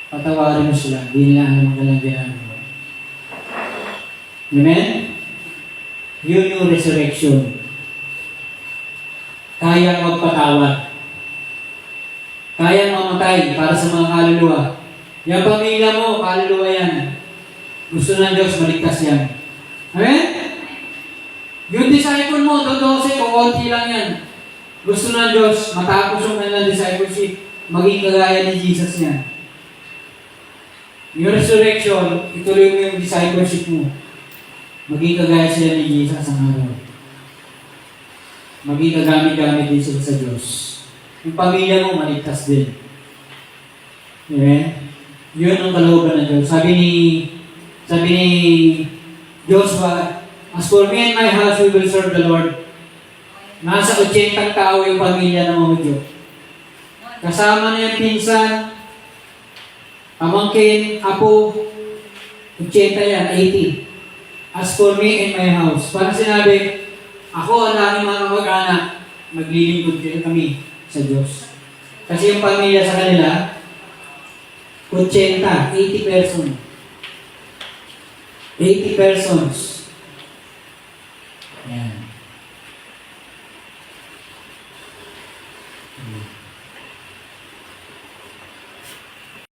Patawarin mo sila, di nila alam ang galang ginagawa. Amen? Yun yung resurrection. Kaya magpatawad. Kaya mamatay para sa mga kaluluwa. Yung pamilya mo, kaluluwa yan. Gusto ng Diyos, maligtas yan. Amen? Yung disciple mo, 12, kung konti lang yan. Gusto ng Diyos, matapos yung kanilang discipleship, maging kagaya ni Jesus yan. Yung resurrection, ituloy mo yung discipleship mo. Maging kagaya sila ni Jesus ang araw. Maging kagamit-gamit din sila sa Diyos. Yung pamilya mo, maligtas din. Amen? Yun ang kalooban ng Diyos. Sabi ni Joshua, as for me and my house, we will serve the Lord. Nasa 80 tao yung pamilya ng mga Diyos. Kasama na yung pinsan, pamangkin, apo, 80 yan, 80. As for me and my house. Parang sinabi, ako ang aking mga kamag-anak, maglilingkod kami sa Diyos. Kasi yung pamilya sa kanila, 80 persons. 80 persons.